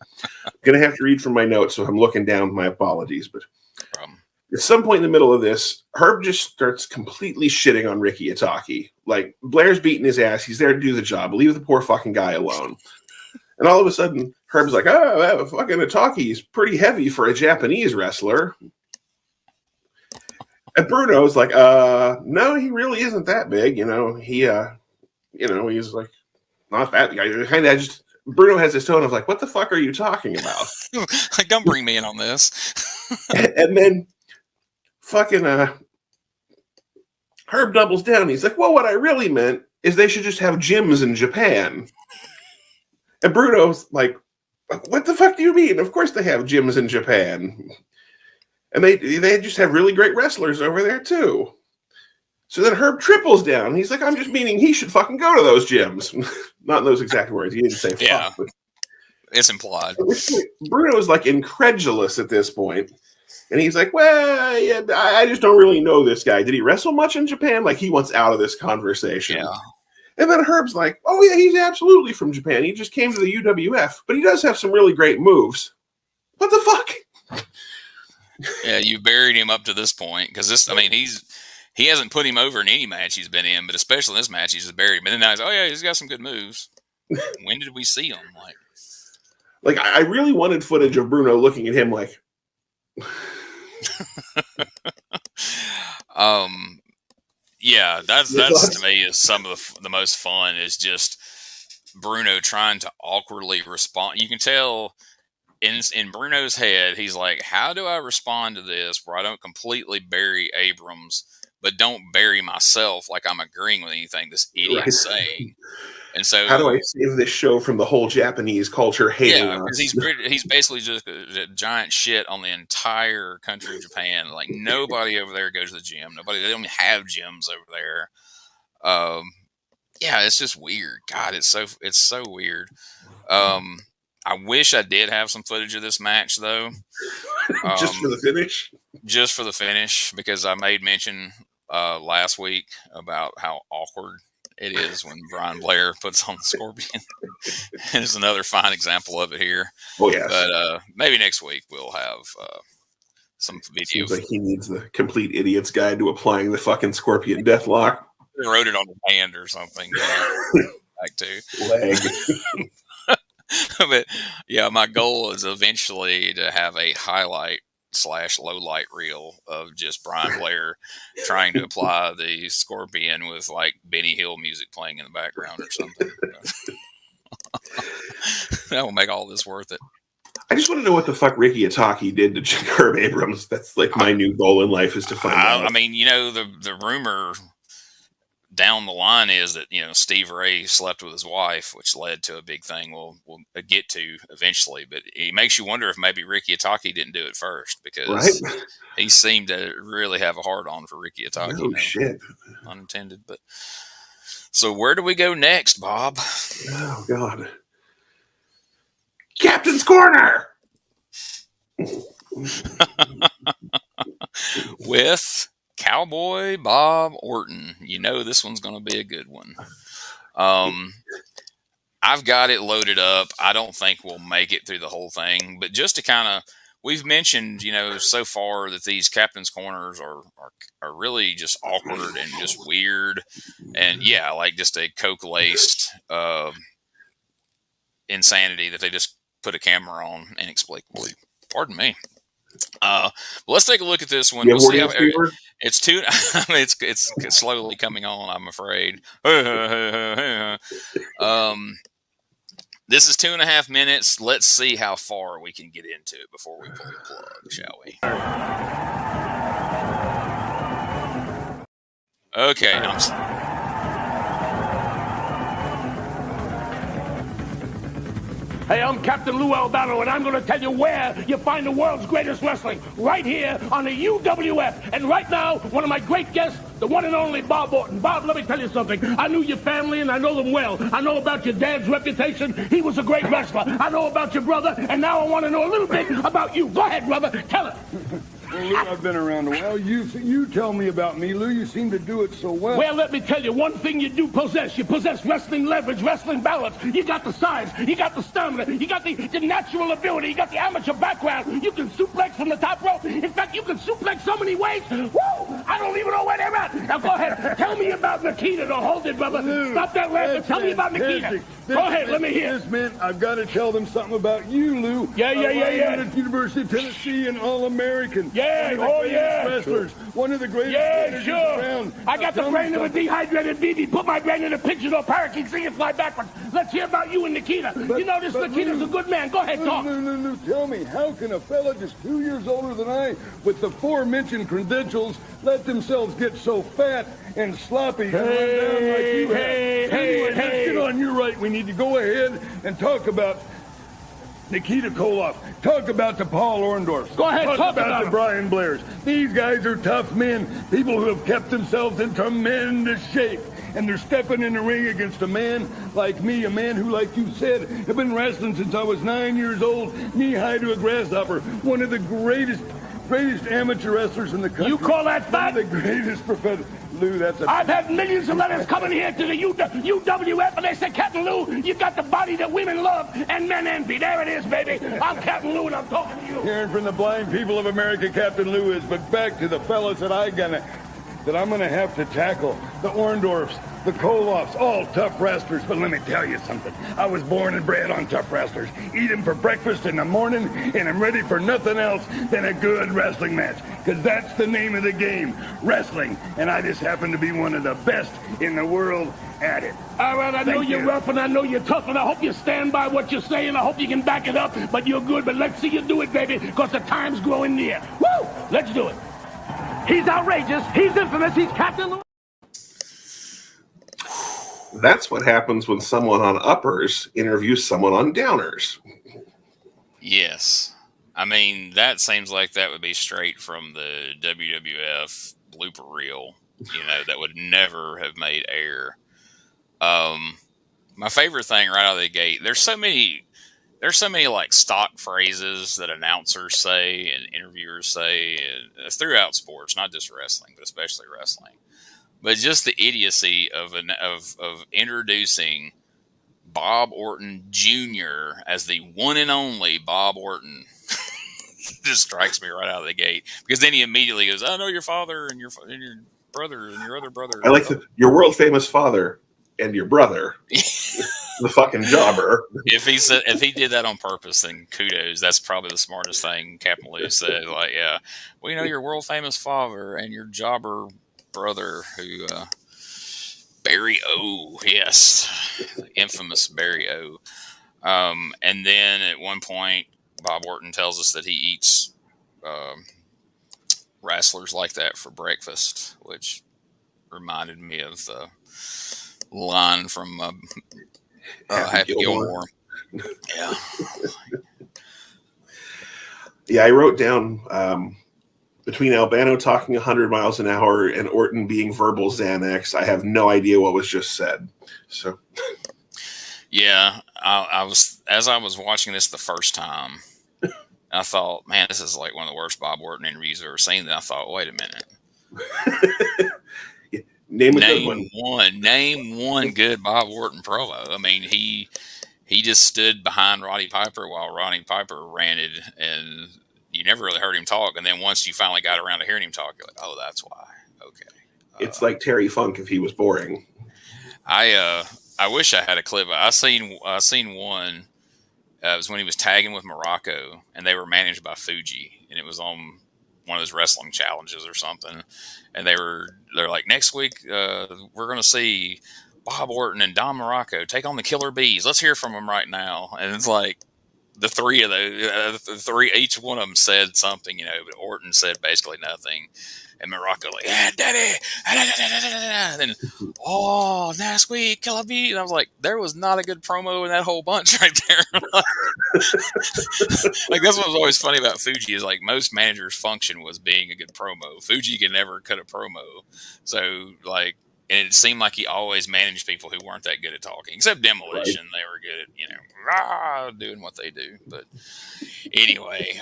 I'm going to have to read from my notes, so I'm looking down. My apologies. But at some point in the middle of this, Herb just starts completely shitting on Ricky Itaki. Like, Blair's beating his ass. He's there to do the job. Leave the poor fucking guy alone. And all of a sudden, Herb's like, oh, that fucking Itaki is pretty heavy for a Japanese wrestler. And Bruno's like, no, he really isn't that big. He's like, not that guy. Kind of just, Bruno has this tone of like, what the fuck are you talking about? Like, don't bring me in on this. And then fucking Herb doubles down. He's like, well, what I really meant is they should just have gyms in Japan. And Bruno's like, what the fuck do you mean? Of course they have gyms in Japan. And they just have really great wrestlers over there, too. So then Herb triples down. He's like, I'm just meaning he should fucking go to those gyms. Not in those exact words. He didn't say fuck. Yeah, but it's implied. Bruno's like incredulous at this point. And he's like, well, yeah, I just don't really know this guy. Did he wrestle much in Japan? Like, he wants out of this conversation. Yeah. And then Herb's like, oh, yeah, he's absolutely from Japan. He just came to the UWF. But he does have some really great moves. What the fuck? Yeah, you buried him up to this point because he hasn't put him over in any match he's been in, but especially in this match, he's just buried him. And then now he's, oh yeah, he's got some good moves. When did we see him? Like I really wanted footage of Bruno looking at him like. Yeah, that's to me is some of the most fun is just Bruno trying to awkwardly respond. You can tell. In Bruno's head, he's like, how do I respond to this where I don't completely bury Abrams, but don't bury myself like I'm agreeing with anything this idiot's saying? And so, how do I save this show from the whole Japanese culture hating us? Because he's basically just a giant shit on the entire country of Japan. Like, nobody over there goes to the gym. They don't even have gyms over there. Yeah, it's just weird. God, it's so weird. I wish I did have some footage of this match, though. Just for the finish? Just for the finish, because I made mention last week about how awkward it is when Brian Blair puts on the Scorpion. And it's another fine example of it here. Oh, yes. But maybe next week we'll have some video. Seems like he needs the complete idiot's guide to applying the fucking Scorpion Deathlock. He wrote it on his hand or something. Back to leg. But yeah, my goal is eventually to have a highlight/low-light reel of just Brian Blair trying to apply the Scorpion with like Benny Hill music playing in the background or something. That will make all this worth it. I just want to know what the fuck Ricky Itaki did to Herb Abrams. That's like my new goal in life is to find out. I mean, the rumor down the line is that, Steve Ray slept with his wife, which led to a big thing we'll get to eventually. But it makes you wonder if maybe Ricky Itaki didn't do it first because he seemed to really have a hard-on for Ricky Itaki. Oh, shit. Unintended. But so where do we go next, Bob? Oh, God. Captain's Corner! With Cowboy Bob Orton. This one's going to be a good one. I've got it loaded up. I don't think we'll make it through the whole thing, but just to kind of, we've mentioned, so far that these Captain's Corners are really just awkward and just weird. And yeah, like just a coke-laced insanity that they just put a camera on inexplicably. Pardon me. Let's take a look at this one. We'll see how it's two. It's slowly coming on, I'm afraid. This is 2.5 minutes. Let's see how far we can get into it before we pull the plug, shall we? Okay. Hey, I'm Captain Lou Albano, and I'm going to tell you where you find the world's greatest wrestling. Right here on the UWF. And right now, one of my great guests, the one and only Bob Orton. Bob, let me tell you something. I knew your family, and I know them well. I know about your dad's reputation. He was a great wrestler. I know about your brother, and now I want to know a little bit about you. Go ahead, brother. Tell it. Well, Lou, I've been around a while. You tell me about me, Lou. You seem to do it so well. Well, let me tell you, one thing you do possess. You possess wrestling leverage, wrestling balance. You got the size. You got the stamina. You got the natural ability. You got the amateur background. You can suplex from the top rope. In fact, you can suplex so many ways. Woo! I don't even know where they're at. Now, go ahead. Tell me about Nikita. Don't hold it, brother. Lou, stop that laughing. Tell me about Nikita. Go ahead. Let me hear. This man, I've got to tell them something about you, Lou. Yeah. At University of Tennessee, and All-American. Yeah. Wrestlers. One of the greatest wrestlers sure. Around. I got the brain of a dehydrated BB. Put my brain in a pigeon or parakeet. See it fly backwards. Let's hear about you and Nikita. You know this Nikita's a good man. Go ahead, talk. Lou, tell me, how can a fella just 2 years older than I, with the aforementioned credentials, let themselves get so fat and sloppy and run down like you have? Anyway, let's get on. You're right. We need to go ahead and talk about Nikita Koloff. Talk about the Paul Orndorff. Go ahead, talk about the Brian Blairs. These guys are tough men, people who have kept themselves in tremendous shape. And they're stepping in the ring against a man like me, a man who, like you said, have been wrestling since I was 9 years old, knee-high to a grasshopper. One of the greatest amateur wrestlers in the country. You call that fat? One of the greatest professionals. Lou, that's a... I've had millions of letters coming here to the UWF, and they say, Captain Lou, you got the body that women love and men envy. There it is, baby. I'm Captain Lou, and I'm talking to you. Hearing from the blind people of America, Captain Lou is. But back to the fellas that I'm gonna have to tackle. The Orndorffs, the Koloffs, all tough wrestlers. But let me tell you something. I was born and bred on tough wrestlers. Eat them for breakfast in the morning, and I'm ready for nothing else than a good wrestling match. Because that's the name of the game, wrestling. And I just happen to be one of the best in the world at it. All right, I know you're rough, and I know you're tough, and I hope you stand by what you're saying. I hope you can back it up, but you're good. But let's see you do it, baby, because the time's growing near. Woo! Let's do it. He's outrageous. He's infamous. He's Captain Lou. That's what happens when someone on uppers interviews someone on downers. Yes. I mean, that seems like that would be straight from the WWF blooper reel, that would never have made air. My favorite thing right out of the gate, there's so many like stock phrases that announcers say and interviewers say throughout sports, not just wrestling, but especially wrestling. But just the idiocy of introducing Bob Orton Jr. as the one and only Bob Orton just strikes me right out of the gate. Because then he immediately goes, "I know your father and your brother and your other brother." I like your world famous father and your brother. The fucking jobber. If he did that on purpose, then kudos. That's probably the smartest thing Captain Lou said. Like, yeah, well, your world famous father and your jobber brother, who Barry O. Yes, infamous Barry O. And then at one point, Bob Orton tells us that he eats wrestlers like that for breakfast, which reminded me of the line from Happy Gilmore. Yeah. Yeah, I wrote down between Albano talking 100 miles an hour and Orton being verbal Xanax, I have no idea what was just said. So, yeah, I was watching this the first time, I thought, man, this is like one of the worst Bob Orton interviews I've ever seen. Then I thought, wait a minute. Name one good Bob Orton promo. I mean, he just stood behind Roddy Piper while Roddy Piper ranted, and you never really heard him talk. And then once you finally got around to hearing him talk, you're like, oh, that's why. Okay. It's like Terry Funk if he was boring. I wish I had a clip. I seen one. It was when he was tagging with Morocco, and they were managed by Fuji, and it was on one of those wrestling challenges or something. And they're like, next week we're going to see Bob Orton and Don Morocco take on the Killer Bees. Let's hear from them right now. And it's like the three of those, each one of them said something, but Orton said basically nothing. And Morocco like, yeah, daddy. And then, oh, last week, Killer B. And I was like, there was not a good promo in that whole bunch right there. Like, that's what was always funny about Fuji is like most managers' function was being a good promo. Fuji could never cut a promo. So, like, and it seemed like he always managed people who weren't that good at talking, except Demolition. Right. They were good at, doing what they do. But anyway,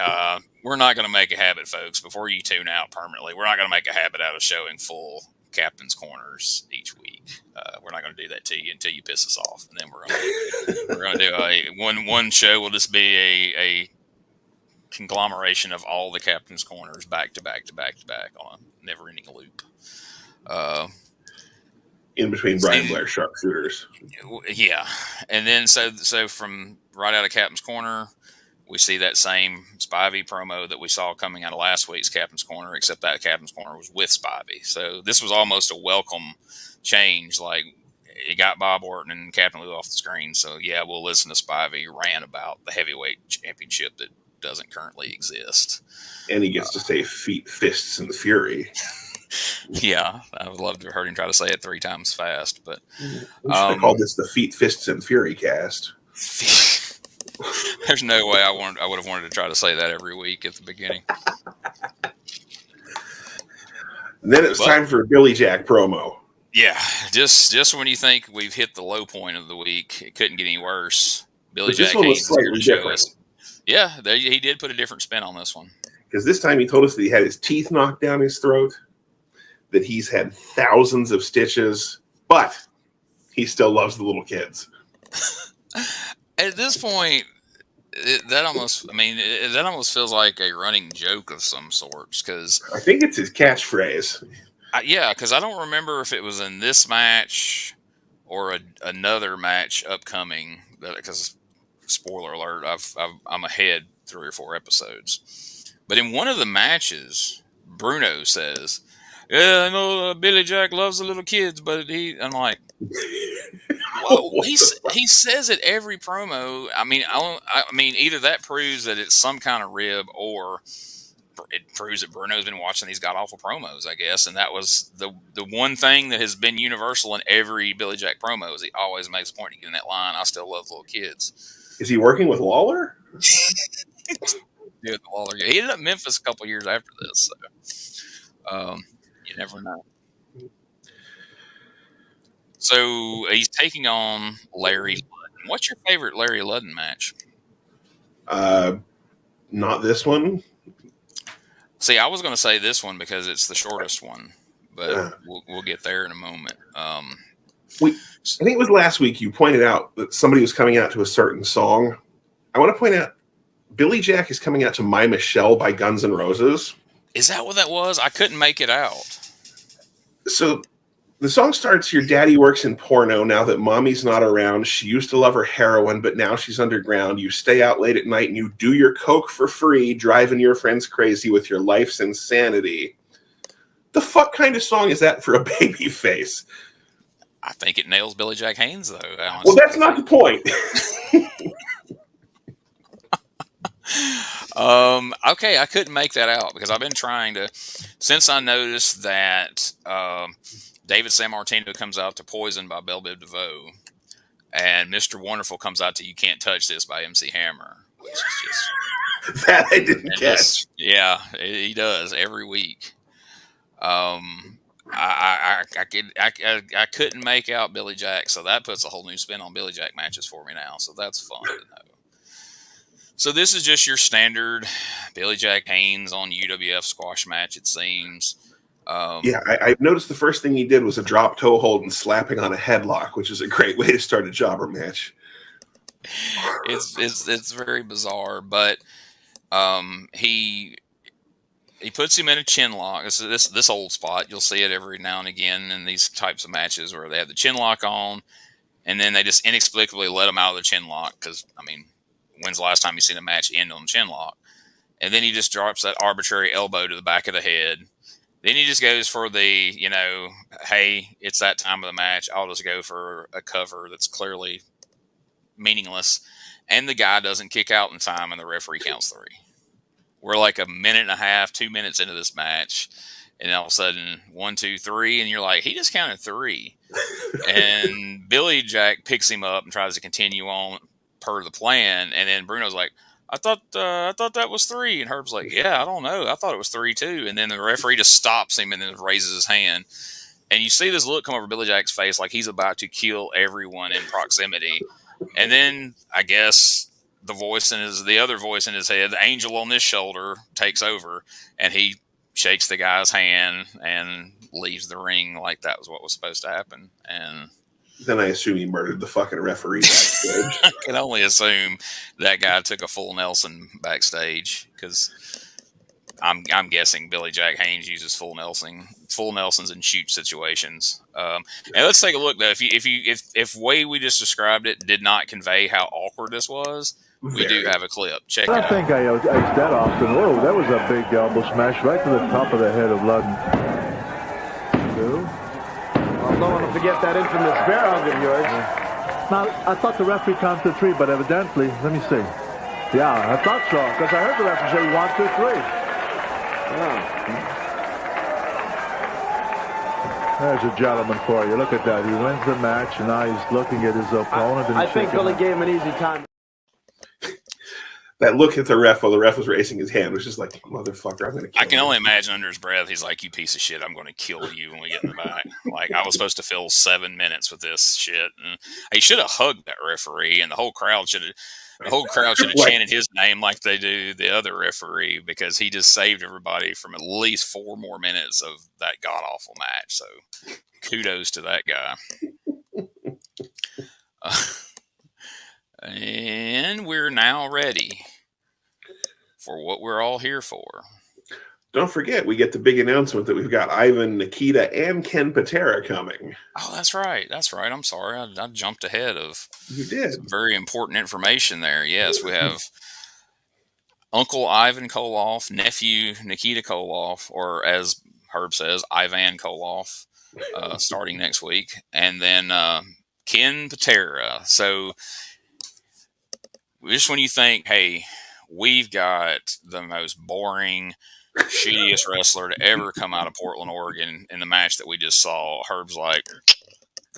we're not going to make a habit, folks, before you tune out permanently. We're not going to make a habit out of showing full Captain's Corners each week. We're not going to do that to you until you piss us off. And then we're going to do one show will just be a conglomeration of all the Captain's Corners back to back to back to back on a never-ending loop. In between Brian Blair's sharpshooters. Yeah. And then so from right out of Captain's Corner, we see that same Spivey promo that we saw coming out of last week's Captain's Corner, except that Captain's Corner was with Spivey. So this was almost a welcome change. Like, it got Bob Orton and Captain Lou off the screen. So, yeah, we'll listen to Spivey rant about the heavyweight championship that doesn't currently exist. And he gets to say feet, fists, and fury. Yeah, I would love to have heard him try to say it 3 times fast. But we should call this the Feet, Fists, and Fury cast. There's no way I would have wanted to try to say that every week at the beginning. And then it's time for a Billy Jack promo. Yeah, just when you think we've hit the low point of the week, it couldn't get any worse. Billy Jack was slightly different. Yeah, he did put a different spin on this one. Because this time he told us that he had his teeth knocked down his throat, that he's had thousands of stitches, but he still loves the little kids. At this point, that almost feels like a running joke of some sorts. Because I think it's his catchphrase. Yeah, because I don't remember if it was in this match or another match upcoming. Because spoiler alert, I'm ahead 3 or 4 episodes. But in one of the matches, Bruno says, "Yeah, I know Billy Jack loves the little kids, but I'm like, well, he says it every promo. I mean, either that proves that it's some kind of rib, or it proves that Bruno's been watching these god awful promos, I guess. And that was the one thing that has been universal in every Billy Jack promo is he always makes a point to get in that line. I still love little kids. Is he working with Lawler? Yeah, Lawler. He ended up in Memphis a couple years after this, so you never know. So he's taking on Larry Ludden. What's your favorite Larry Ludden match? Not this one. See, I was going to say this one because it's the shortest one, but we'll get there in a moment. I think it was last week you pointed out that somebody was coming out to a certain song. I want to point out Billy Jack is coming out to My Michelle by Guns N' Roses. Is that what that was? I couldn't make it out. So the song starts, "Your daddy works in porno. Now that mommy's not around, she used to love her heroin, but now she's underground. You stay out late at night and you do your coke for free, driving your friends crazy with your life's insanity." The fuck kind of song is that for a baby face? I think it nails Billy Jack Haynes, though. Honestly. Well, that's not the point. Okay, I couldn't make that out because I've been trying to, since I noticed that David Sammartino comes out to Poison by Belle Biv DeVoe, and Mr. Wonderful comes out to You Can't Touch This by MC Hammer, which is just that I didn't catch. Yeah, he does every week. I couldn't make out Billy Jack, so that puts a whole new spin on Billy Jack matches for me now. So that's fun to know. So this is just your standard Billy Jack Haynes on UWF squash match, it seems. I noticed the first thing he did was a drop toe hold and slapping on a headlock, which is a great way to start a jobber match. It's very bizarre, but he puts him in a chin lock. This old spot. You'll see it every now and again in these types of matches where they have the chin lock on, and then they just inexplicably let him out of the chin lock because, I mean, when's the last time you've seen a match end on chin lock? And then he just drops that arbitrary elbow to the back of the head. Then he just goes for the, hey, it's that time of the match. I'll just go for a cover that's clearly meaningless. And the guy doesn't kick out in time, and the referee counts 3. We're like a minute and a half, 2 minutes into this match, And all of a sudden, 1, 2, 3, and you're like, he just counted 3. And Billy Jack picks him up and tries to continue on per the plan. And then Bruno's like, I thought that was 3. And Herb's like, yeah, I don't know. I thought it was 3 too. And then the referee just stops him and then raises his hand. And you see this look come over Billy Jack's face like he's about to kill everyone in proximity. And then I guess the other voice in his head, the angel on this shoulder, takes over, and he shakes the guy's hand and leaves the ring like that was what was supposed to happen. And then I assume he murdered the fucking referee backstage. I can only assume that guy took a full Nelson backstage, because I'm guessing Billy Jack Haynes uses full Nelsons in shoot situations. And let's take a look though. If way we just described it did not convey how awkward this was, we do have a clip. Check it out. I think I iced that Austin. Whoa, that was a big elbow smash right to the top of the head of Ludden. 2. Well, don't want to forget that infamous bear hug of yours. Now, I thought the referee counted 3, but evidently, let me see. Yeah, I thought so, because I heard the referee say 1, 2, 3. Yeah. There's a gentleman for you. Look at that. He wins the match, and now he's looking at his opponent. I think Billy gave him an easy time. That look at the ref while the ref was raising his hand was just like, motherfucker, I'm going to kill you. I can only imagine under his breath, he's like, you piece of shit, I'm going to kill you when we get in the back. Like, I was supposed to fill 7 minutes with this shit. And he should have hugged that referee, and the whole crowd should have chanted his name like they do the other referee, because he just saved everybody from at least 4 more minutes of that god-awful match. So kudos to that guy. And we're now ready for what we're all here for. Don't forget, we get the big announcement that we've got Ivan, Nikita, and Ken Patera coming. Oh, that's right. I'm sorry. I jumped ahead of you did some very important information there. Yes, we have Uncle Ivan Koloff, nephew Nikita Koloff, or as Herb says, Ivan Koloff, starting next week. And then Ken Patera. So just when you think, hey, we've got the most boring, shittiest wrestler to ever come out of Portland, Oregon in the match that we just saw, Herb's like,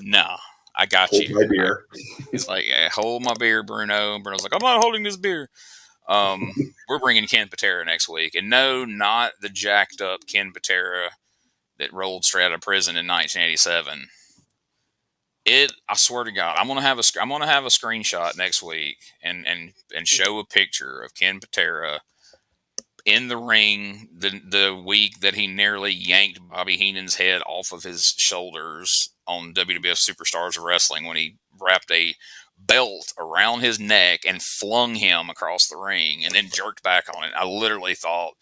nah, I got hold you. My beer. He's like, yeah, hold my beer, Bruno. And Bruno's like, I'm not holding this beer. We're bringing Ken Patera next week. And no, not the jacked up Ken Patera that rolled straight out of prison in 1987. I swear to God, I'm gonna have a screenshot next week and show a picture of Ken Patera in the ring the week that he nearly yanked Bobby Heenan's head off of his shoulders on WWF Superstars of Wrestling, when he wrapped a belt around his neck and flung him across the ring and then jerked back on it. I literally thought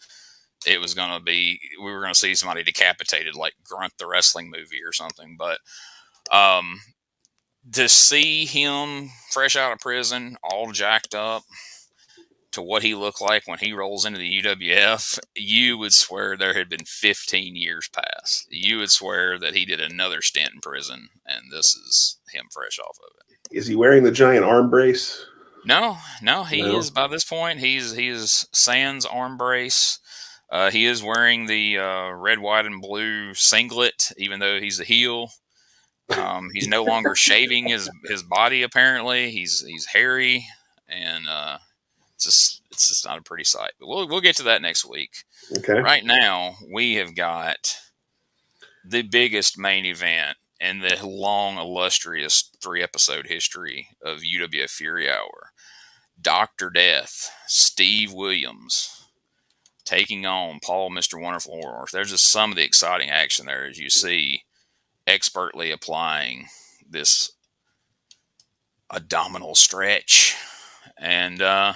it was gonna be, we were gonna see somebody decapitated like Grunt the Wrestling movie or something, but to see him fresh out of prison, all jacked up, to what he looked like when he rolls into the UWF, you would swear there had been 15 years past. You would swear that he did another stint in prison, and this is him fresh off of it. Is he wearing the giant arm brace? No, he is, by this point, he is sans arm brace. He is wearing the red, white, and blue singlet, even though he's a heel. He's no longer shaving his body. Apparently, he's hairy, and it's just not a pretty sight. But we'll get to that next week. Okay. Right now, we have got the biggest main event in the long, illustrious 3-episode history of UWF Fury Hour. Dr. Death, Steve Williams, taking on Paul Mr. Wonderful Orndorff. There's just some of the exciting action there, as you see, expertly applying this abdominal stretch. And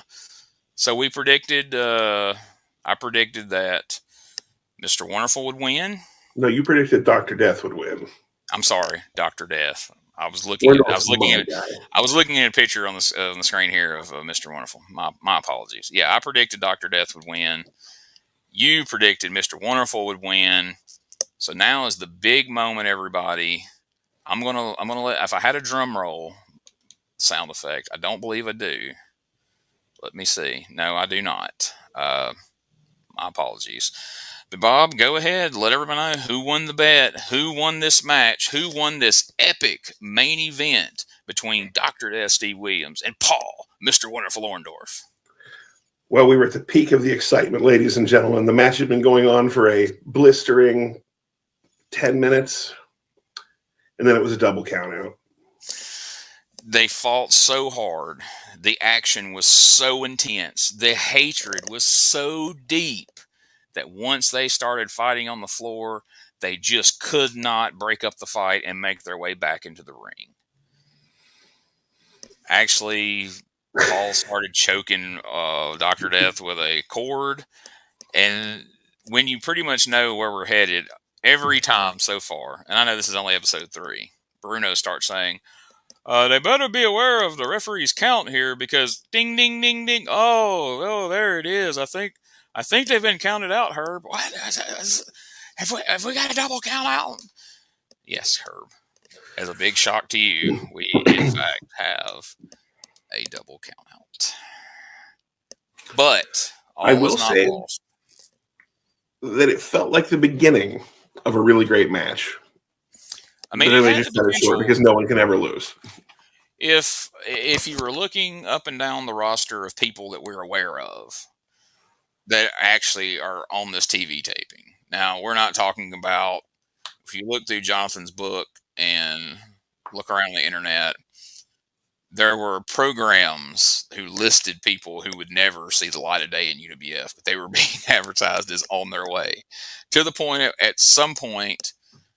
so we predicted, I predicted that Mr. Wonderful would win. No, you predicted Dr. Death would win. I'm sorry, Dr. Death. I was looking at a picture on the screen here of Mr. Wonderful. My apologies. Yeah, I predicted Dr. Death would win. You predicted Mr. Wonderful would win. So now is the big moment, everybody. I'm gonna let, if I had a drum roll sound effect, I don't believe I do. Let me see. No, I do not. My apologies. But Bob, go ahead. Let everybody know who won the bet, who won this match, who won this epic main event between Dr. Death Steve Williams and Paul, Mr. Wonderful Orndorff. Well, we were at the peak of the excitement, ladies and gentlemen. The match had been going on for a blistering 10 minutes, and then it was a double count out. They fought so hard. The action was so intense. The hatred was so deep that once they started fighting on the floor, they just could not break up the fight and make their way back into the ring. Actually, Paul started choking Dr. Death with a cord. And when you pretty much know where we're headed, every time so far, and I know this is only episode 3, Bruno starts saying, they better be aware of the referee's count here because ding, ding, ding, ding. Oh, there it is. I think they've been counted out, Herb. What? Have we got a double count out? Yes, Herb. As a big shock to you, we in fact have a double count out. But I will say that it felt like the beginning of a really great match. I mean, they just cut it short because no one can ever lose. If you were looking up and down the roster of people that we're aware of that actually are on this TV taping, now we're not talking about, if you look through Jonathan's book and look around the internet, there were programs who listed people who would never see the light of day in UWF, but they were being advertised as on their way. To the point, at some point,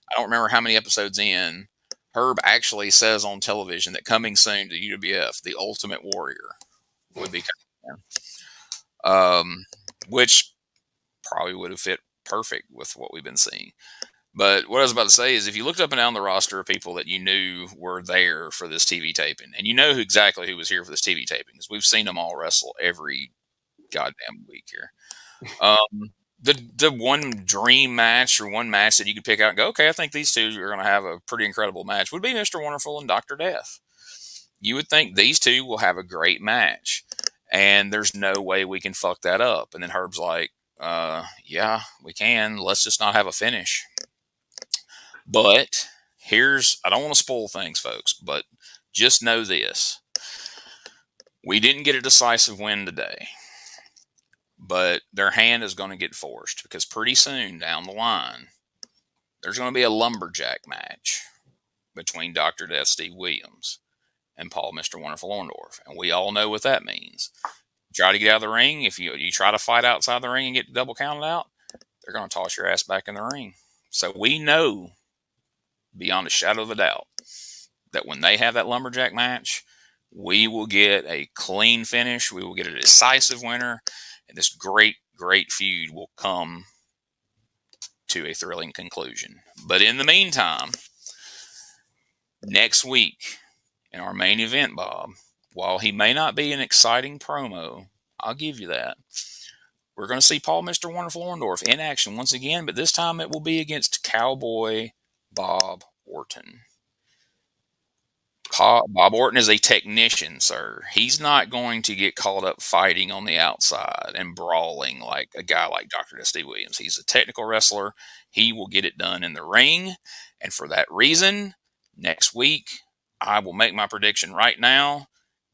I don't remember how many episodes in, Herb actually says on television that coming soon to UWF, the Ultimate Warrior would be coming in, which probably would have fit perfect with what we've been seeing. But what I was about to say is if you looked up and down the roster of people that you knew were there for this TV taping, and you know exactly who was here for this TV taping, because we've seen them all wrestle every goddamn week here. The one dream match or one match that you could pick out and go, okay, I think these two are going to have a pretty incredible match would be Mr. Wonderful and Dr. Death. You would think these two will have a great match, and there's no way we can fuck that up. And then Herb's like, yeah, we can. Let's just not have a finish. But I don't want to spoil things, folks, but just know this. We didn't get a decisive win today. But their hand is going to get forced because pretty soon down the line, there's going to be a lumberjack match between Dr. Death Steve Williams and Paul Mr. Wonderful Orndorff. And we all know what that means. Try to get out of the ring. If you try to fight outside the ring and get double counted out, they're going to toss your ass back in the ring. So we know beyond a shadow of a doubt that when they have that lumberjack match, we will get a clean finish. We will get a decisive winner. And this great, great feud will come to a thrilling conclusion. But in the meantime, next week in our main event, Bob, while he may not be an exciting promo, I'll give you that. We're going to see Paul Mr. Wonderful Orndorff in action once again, but this time it will be against Cowboy Bob Orton. Bob Orton is a technician, sir. He's not going to get caught up fighting on the outside and brawling like a guy like Dr. Death Steve Williams. He's a technical wrestler. He will get it done in the ring. And for that reason, next week, I will make my prediction right now.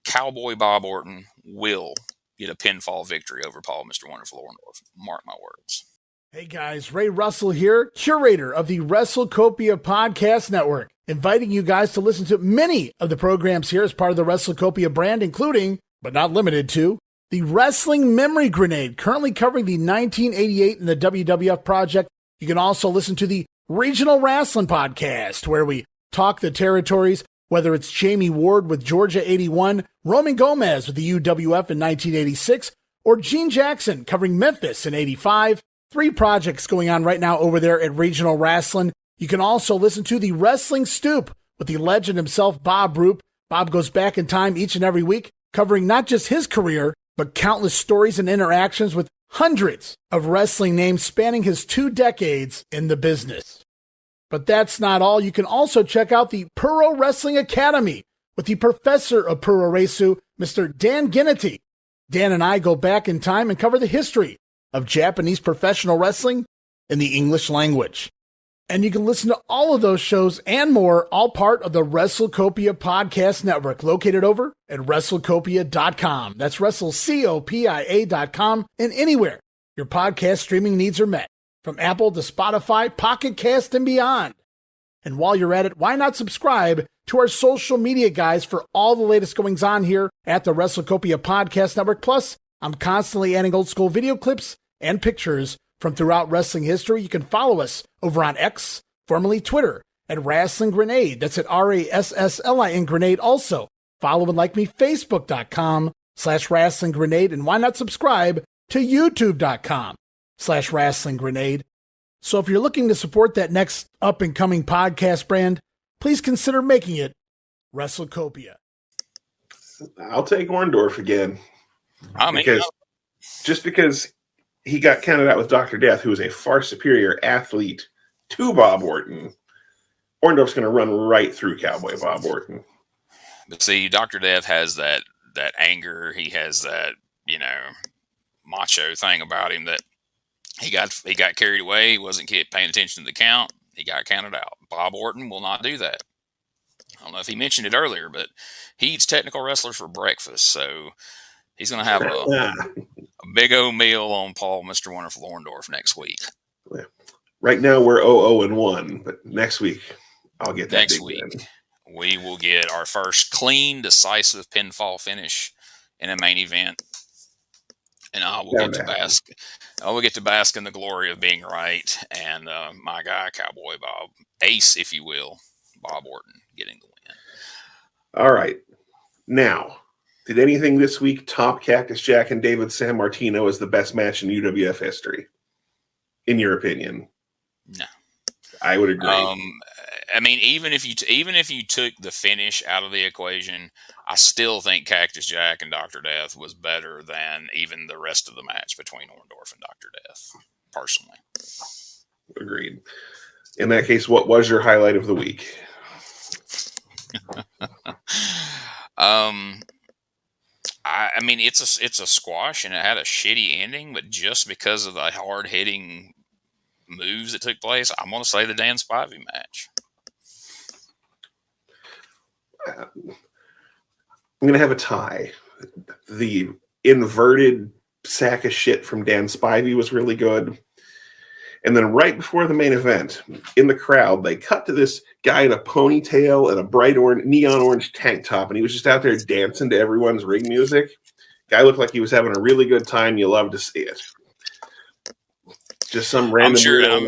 Cowboy Bob Orton will get a pinfall victory over Paul Mr. Wonderful Orndorff. Mark my words. Hey guys, Ray Russell here, curator of the WrestleCopia Podcast Network, inviting you guys to listen to many of the programs here as part of the WrestleCopia brand, including, but not limited to, the Wrestling Memory Grenade, currently covering the 1988 and the WWF project. You can also listen to the Regional Wrestling Podcast, where we talk the territories, whether it's Jamie Ward with Georgia 81, Roman Gomez with the UWF in 1986, or Gene Jackson covering Memphis in 85. 3 projects going on right now over there at Regional Wrestling. You can also listen to the Wrestling Stoop with the legend himself, Bob Roop. Bob goes back in time each and every week, covering not just his career, but countless stories and interactions with hundreds of wrestling names spanning his 2 decades in the business. But that's not all. You can also check out the Puro Wrestling Academy with the professor of Puro Resu, Mr. Dan Ginnity. Dan and I go back in time and cover the history of Japanese professional wrestling in the English language. And you can listen to all of those shows and more, all part of the WrestleCopia Podcast Network, located over at WrestleCopia.com. That's WrestleCopia.com, and anywhere your podcast streaming needs are met, from Apple to Spotify, Pocket Cast, and beyond. And while you're at it, why not subscribe to our social media guys for all the latest goings on here at the WrestleCopia Podcast Network. Plus, I'm constantly adding old school video clips and pictures from throughout wrestling history. You can follow us over on X, formerly Twitter, at Wrestling Grenade. That's at RASSLIN Grenade. Also, follow and like me, Facebook.com/Wrestling Grenade. And why not subscribe to YouTube.com/Wrestling Grenade. So if you're looking to support that next up-and-coming podcast brand, please consider making it WrestleCopia. I'll take Orndorff again. Because he got counted out with Dr. Death, who is a far superior athlete to Bob Orton. Orndorff's going to run right through Cowboy Bob Orton. But see, Dr. Death has that anger. He has that, macho thing about him that he got carried away. He wasn't paying attention to the count. He got counted out. Bob Orton will not do that. I don't know if he mentioned it earlier, but he eats technical wrestlers for breakfast. So he's going to have a big old meal on Paul, Mr. Wonderful Orndorff next week. Right now we're 0-1, but next week I'll get that. Next week we will get our first clean, decisive pinfall finish in a main event, and I will get to bask. I will get to bask in the glory of being right, and my guy, Cowboy Bob, Ace, if you will, Bob Orton, getting the win. All right, now. Did anything this week top Cactus Jack and David Sammartino as the best match in UWF history? In your opinion? No. I would agree. I mean, even if you took the finish out of the equation, I still think Cactus Jack and Dr. Death was better than even the rest of the match between Orndorff and Dr. Death, personally. Agreed. In that case, what was your highlight of the week? I mean, it's a squash, and it had a shitty ending, but just because of the hard-hitting moves that took place, I'm going to say the Dan Spivey match. I'm going to have a tie. The inverted sack of shit from Dan Spivey was really good. And then right before the main event, in the crowd, they cut to this guy in a ponytail and a bright neon orange tank top, and he was just out there dancing to everyone's ring music. Guy looked like he was having a really good time. You love to see it. Just some random.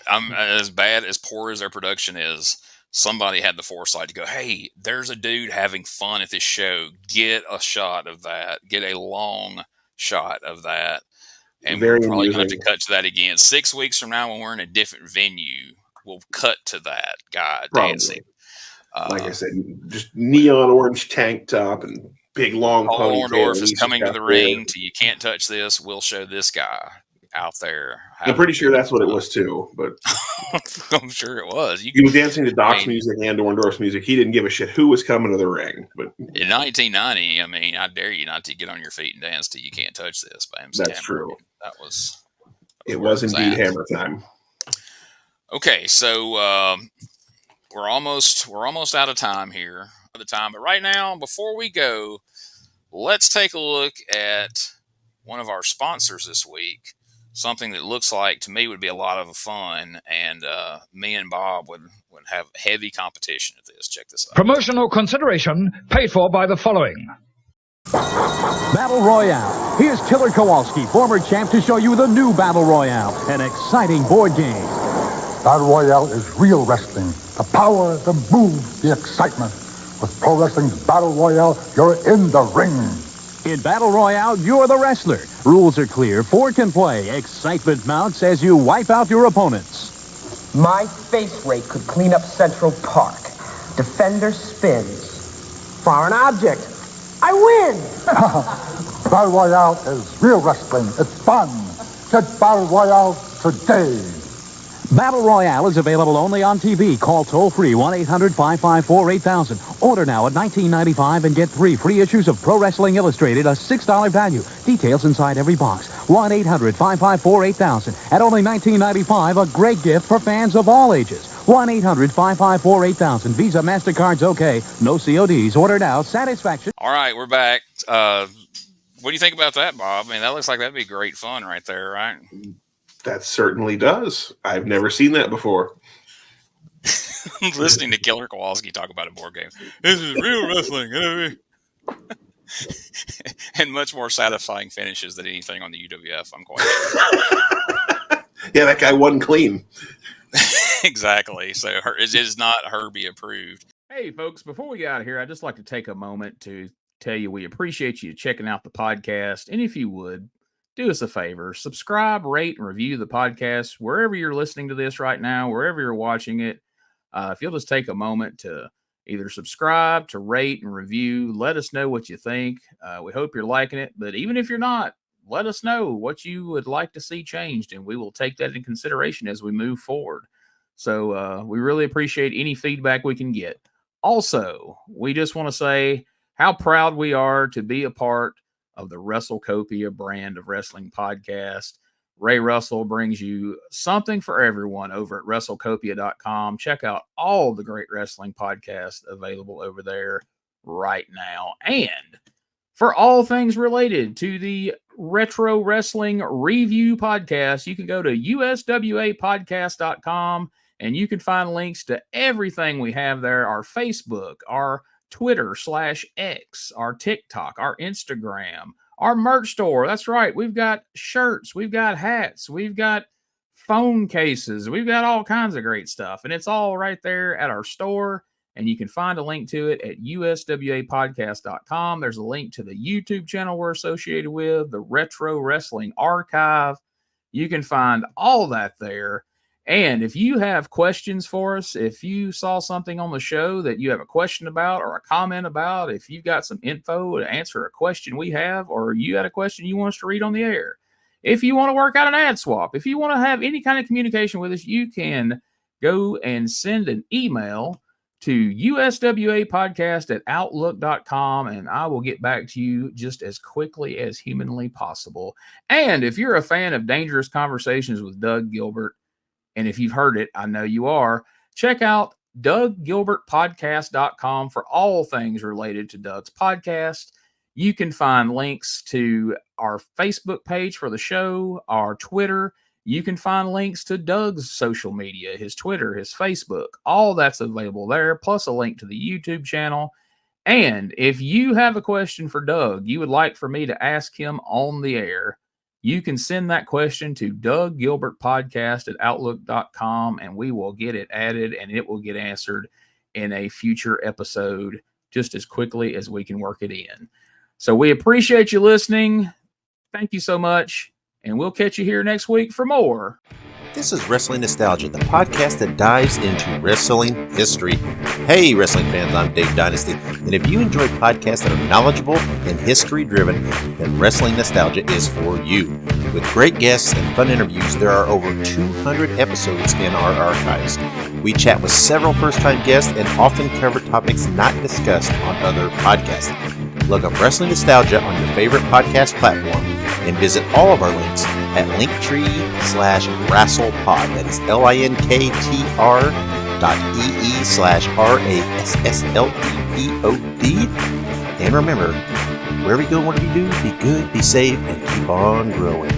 I'm as bad as poor as their production is. Somebody had the foresight to go, hey, there's a dude having fun at this show. Get a shot of that. Get a long shot of that. And we're probably going to have to cut to that again. 6 weeks from now, when we're in a different venue, we'll cut to that guy dancing. Like I said, just neon orange tank top and big long ponytail. Orndorff is coming to the ring to You Can't Touch This. We'll show this guy out there. I'm pretty sure that's what it was too, but I'm sure it was. He was dancing to Doc's music and Orndorff's music. He didn't give a shit who was coming to the ring. But in 1990, I mean, I dare you not to get on your feet and dance to You Can't Touch This by MC That's Hammer. true. It was indeed Hammer time. Okay, so we're almost out of time here. But right now, before we go, let's take a look at one of our sponsors this week. Something that looks like to me would be a lot of fun, and me and Bob would have heavy competition at this. Check this out. Promotional consideration paid for by the following. Battle Royale. Here's Killer Kowalski, former champ, to show you the new Battle Royale, an exciting board game. Battle Royale is real wrestling. The power, the move, the excitement. With Pro Wrestling's Battle Royale, you're in the ring. In Battle Royale, you're the wrestler. Rules are clear. Four can play. Excitement mounts as you wipe out your opponents. My face rake could clean up Central Park. Defender spins. Foreign object. I win! Battle Royale is real wrestling. It's fun. Get Battle Royale today. Battle Royale is available only on TV. Call toll-free 1-800-554-8000. Order now at $19.95 and get 3 free issues of Pro Wrestling Illustrated, a $6 value. Details inside every box. 1-800-554-8000. At only $19.95, a great gift for fans of all ages. 1-800-554-8000. Visa, MasterCard's okay. No CODs. Order now. Satisfaction. All right, we're back. What do you think about that, Bob? I mean, that looks like that'd be great fun right there, right? That certainly does. I've never seen that before. Listening to Killer Kowalski talk about a board game. This is real wrestling. And much more satisfying finishes than anything on the UWF, I'm quite sure. Yeah, that guy won clean. Exactly. So it is not Herbie approved. Hey, folks, before we get out of here, I'd just like to take a moment to tell you we appreciate you checking out the podcast. And if you would, do us a favor, subscribe, rate, and review the podcast wherever you're listening to this right now, wherever you're watching it. If you'll just take a moment to either subscribe, to rate, and review, let us know what you think. We hope you're liking it. But even if you're not, let us know what you would like to see changed, and we will take that into consideration as we move forward. So we really appreciate any feedback we can get. Also, we just want to say how proud we are to be a part of the WrestleCopia brand of wrestling podcast. Ray Russell brings you something for everyone over at WrestleCopia.com. Check out all the great wrestling podcasts available over there right now. And for all things related to the Retro Wrestling Review Podcast, you can go to USWApodcast.com and you can find links to everything we have there, our Facebook, our Twitter /X, our TikTok, our Instagram, our merch store. That's right. We've got shirts. We've got hats. We've got phone cases. We've got all kinds of great stuff. And it's all right there at our store. And you can find a link to it at USWApodcast.com. There's a link to the YouTube channel we're associated with, the Retro Wrestling Archive. You can find all that there. And if you have questions for us, if you saw something on the show that you have a question about or a comment about, if you've got some info to answer a question we have, or you had a question you want us to read on the air, if you want to work out an ad swap, if you want to have any kind of communication with us, you can go and send an email to uswapodcast@outlook.com, and I will get back to you just as quickly as humanly possible. And if you're a fan of Dangerous Conversations with Doug Gilbert, and if you've heard it, I know you are, check out DougGilbertPodcast.com for all things related to Doug's podcast. You can find links to our Facebook page for the show, our Twitter. You can find links to Doug's social media, his Twitter, his Facebook. All that's available there, plus a link to the YouTube channel. And if you have a question for Doug you would like for me to ask him on the air, you can send that question to DougGilbertPodcast@outlook.com, and we will get it added, and it will get answered in a future episode just as quickly as we can work it in. So we appreciate you listening. Thank you so much, and we'll catch you here next week for more. This is Wrestling Nostalgia, the podcast that dives into wrestling history. Hey, wrestling fans, I'm Dave Dynasty, and if you enjoy podcasts that are knowledgeable and history-driven, then Wrestling Nostalgia is for you. With great guests and fun interviews, there are over 200 episodes in our archives. We chat with several first-time guests and often cover topics not discussed on other podcasts. Look up Wrestling Nostalgia on your favorite podcast platform and visit all of our links at linktree/WrestlePod. That is linktr.ee/RASSLEPOD. And remember, wherever you go, whatever you do, be good, be safe, and keep on growing.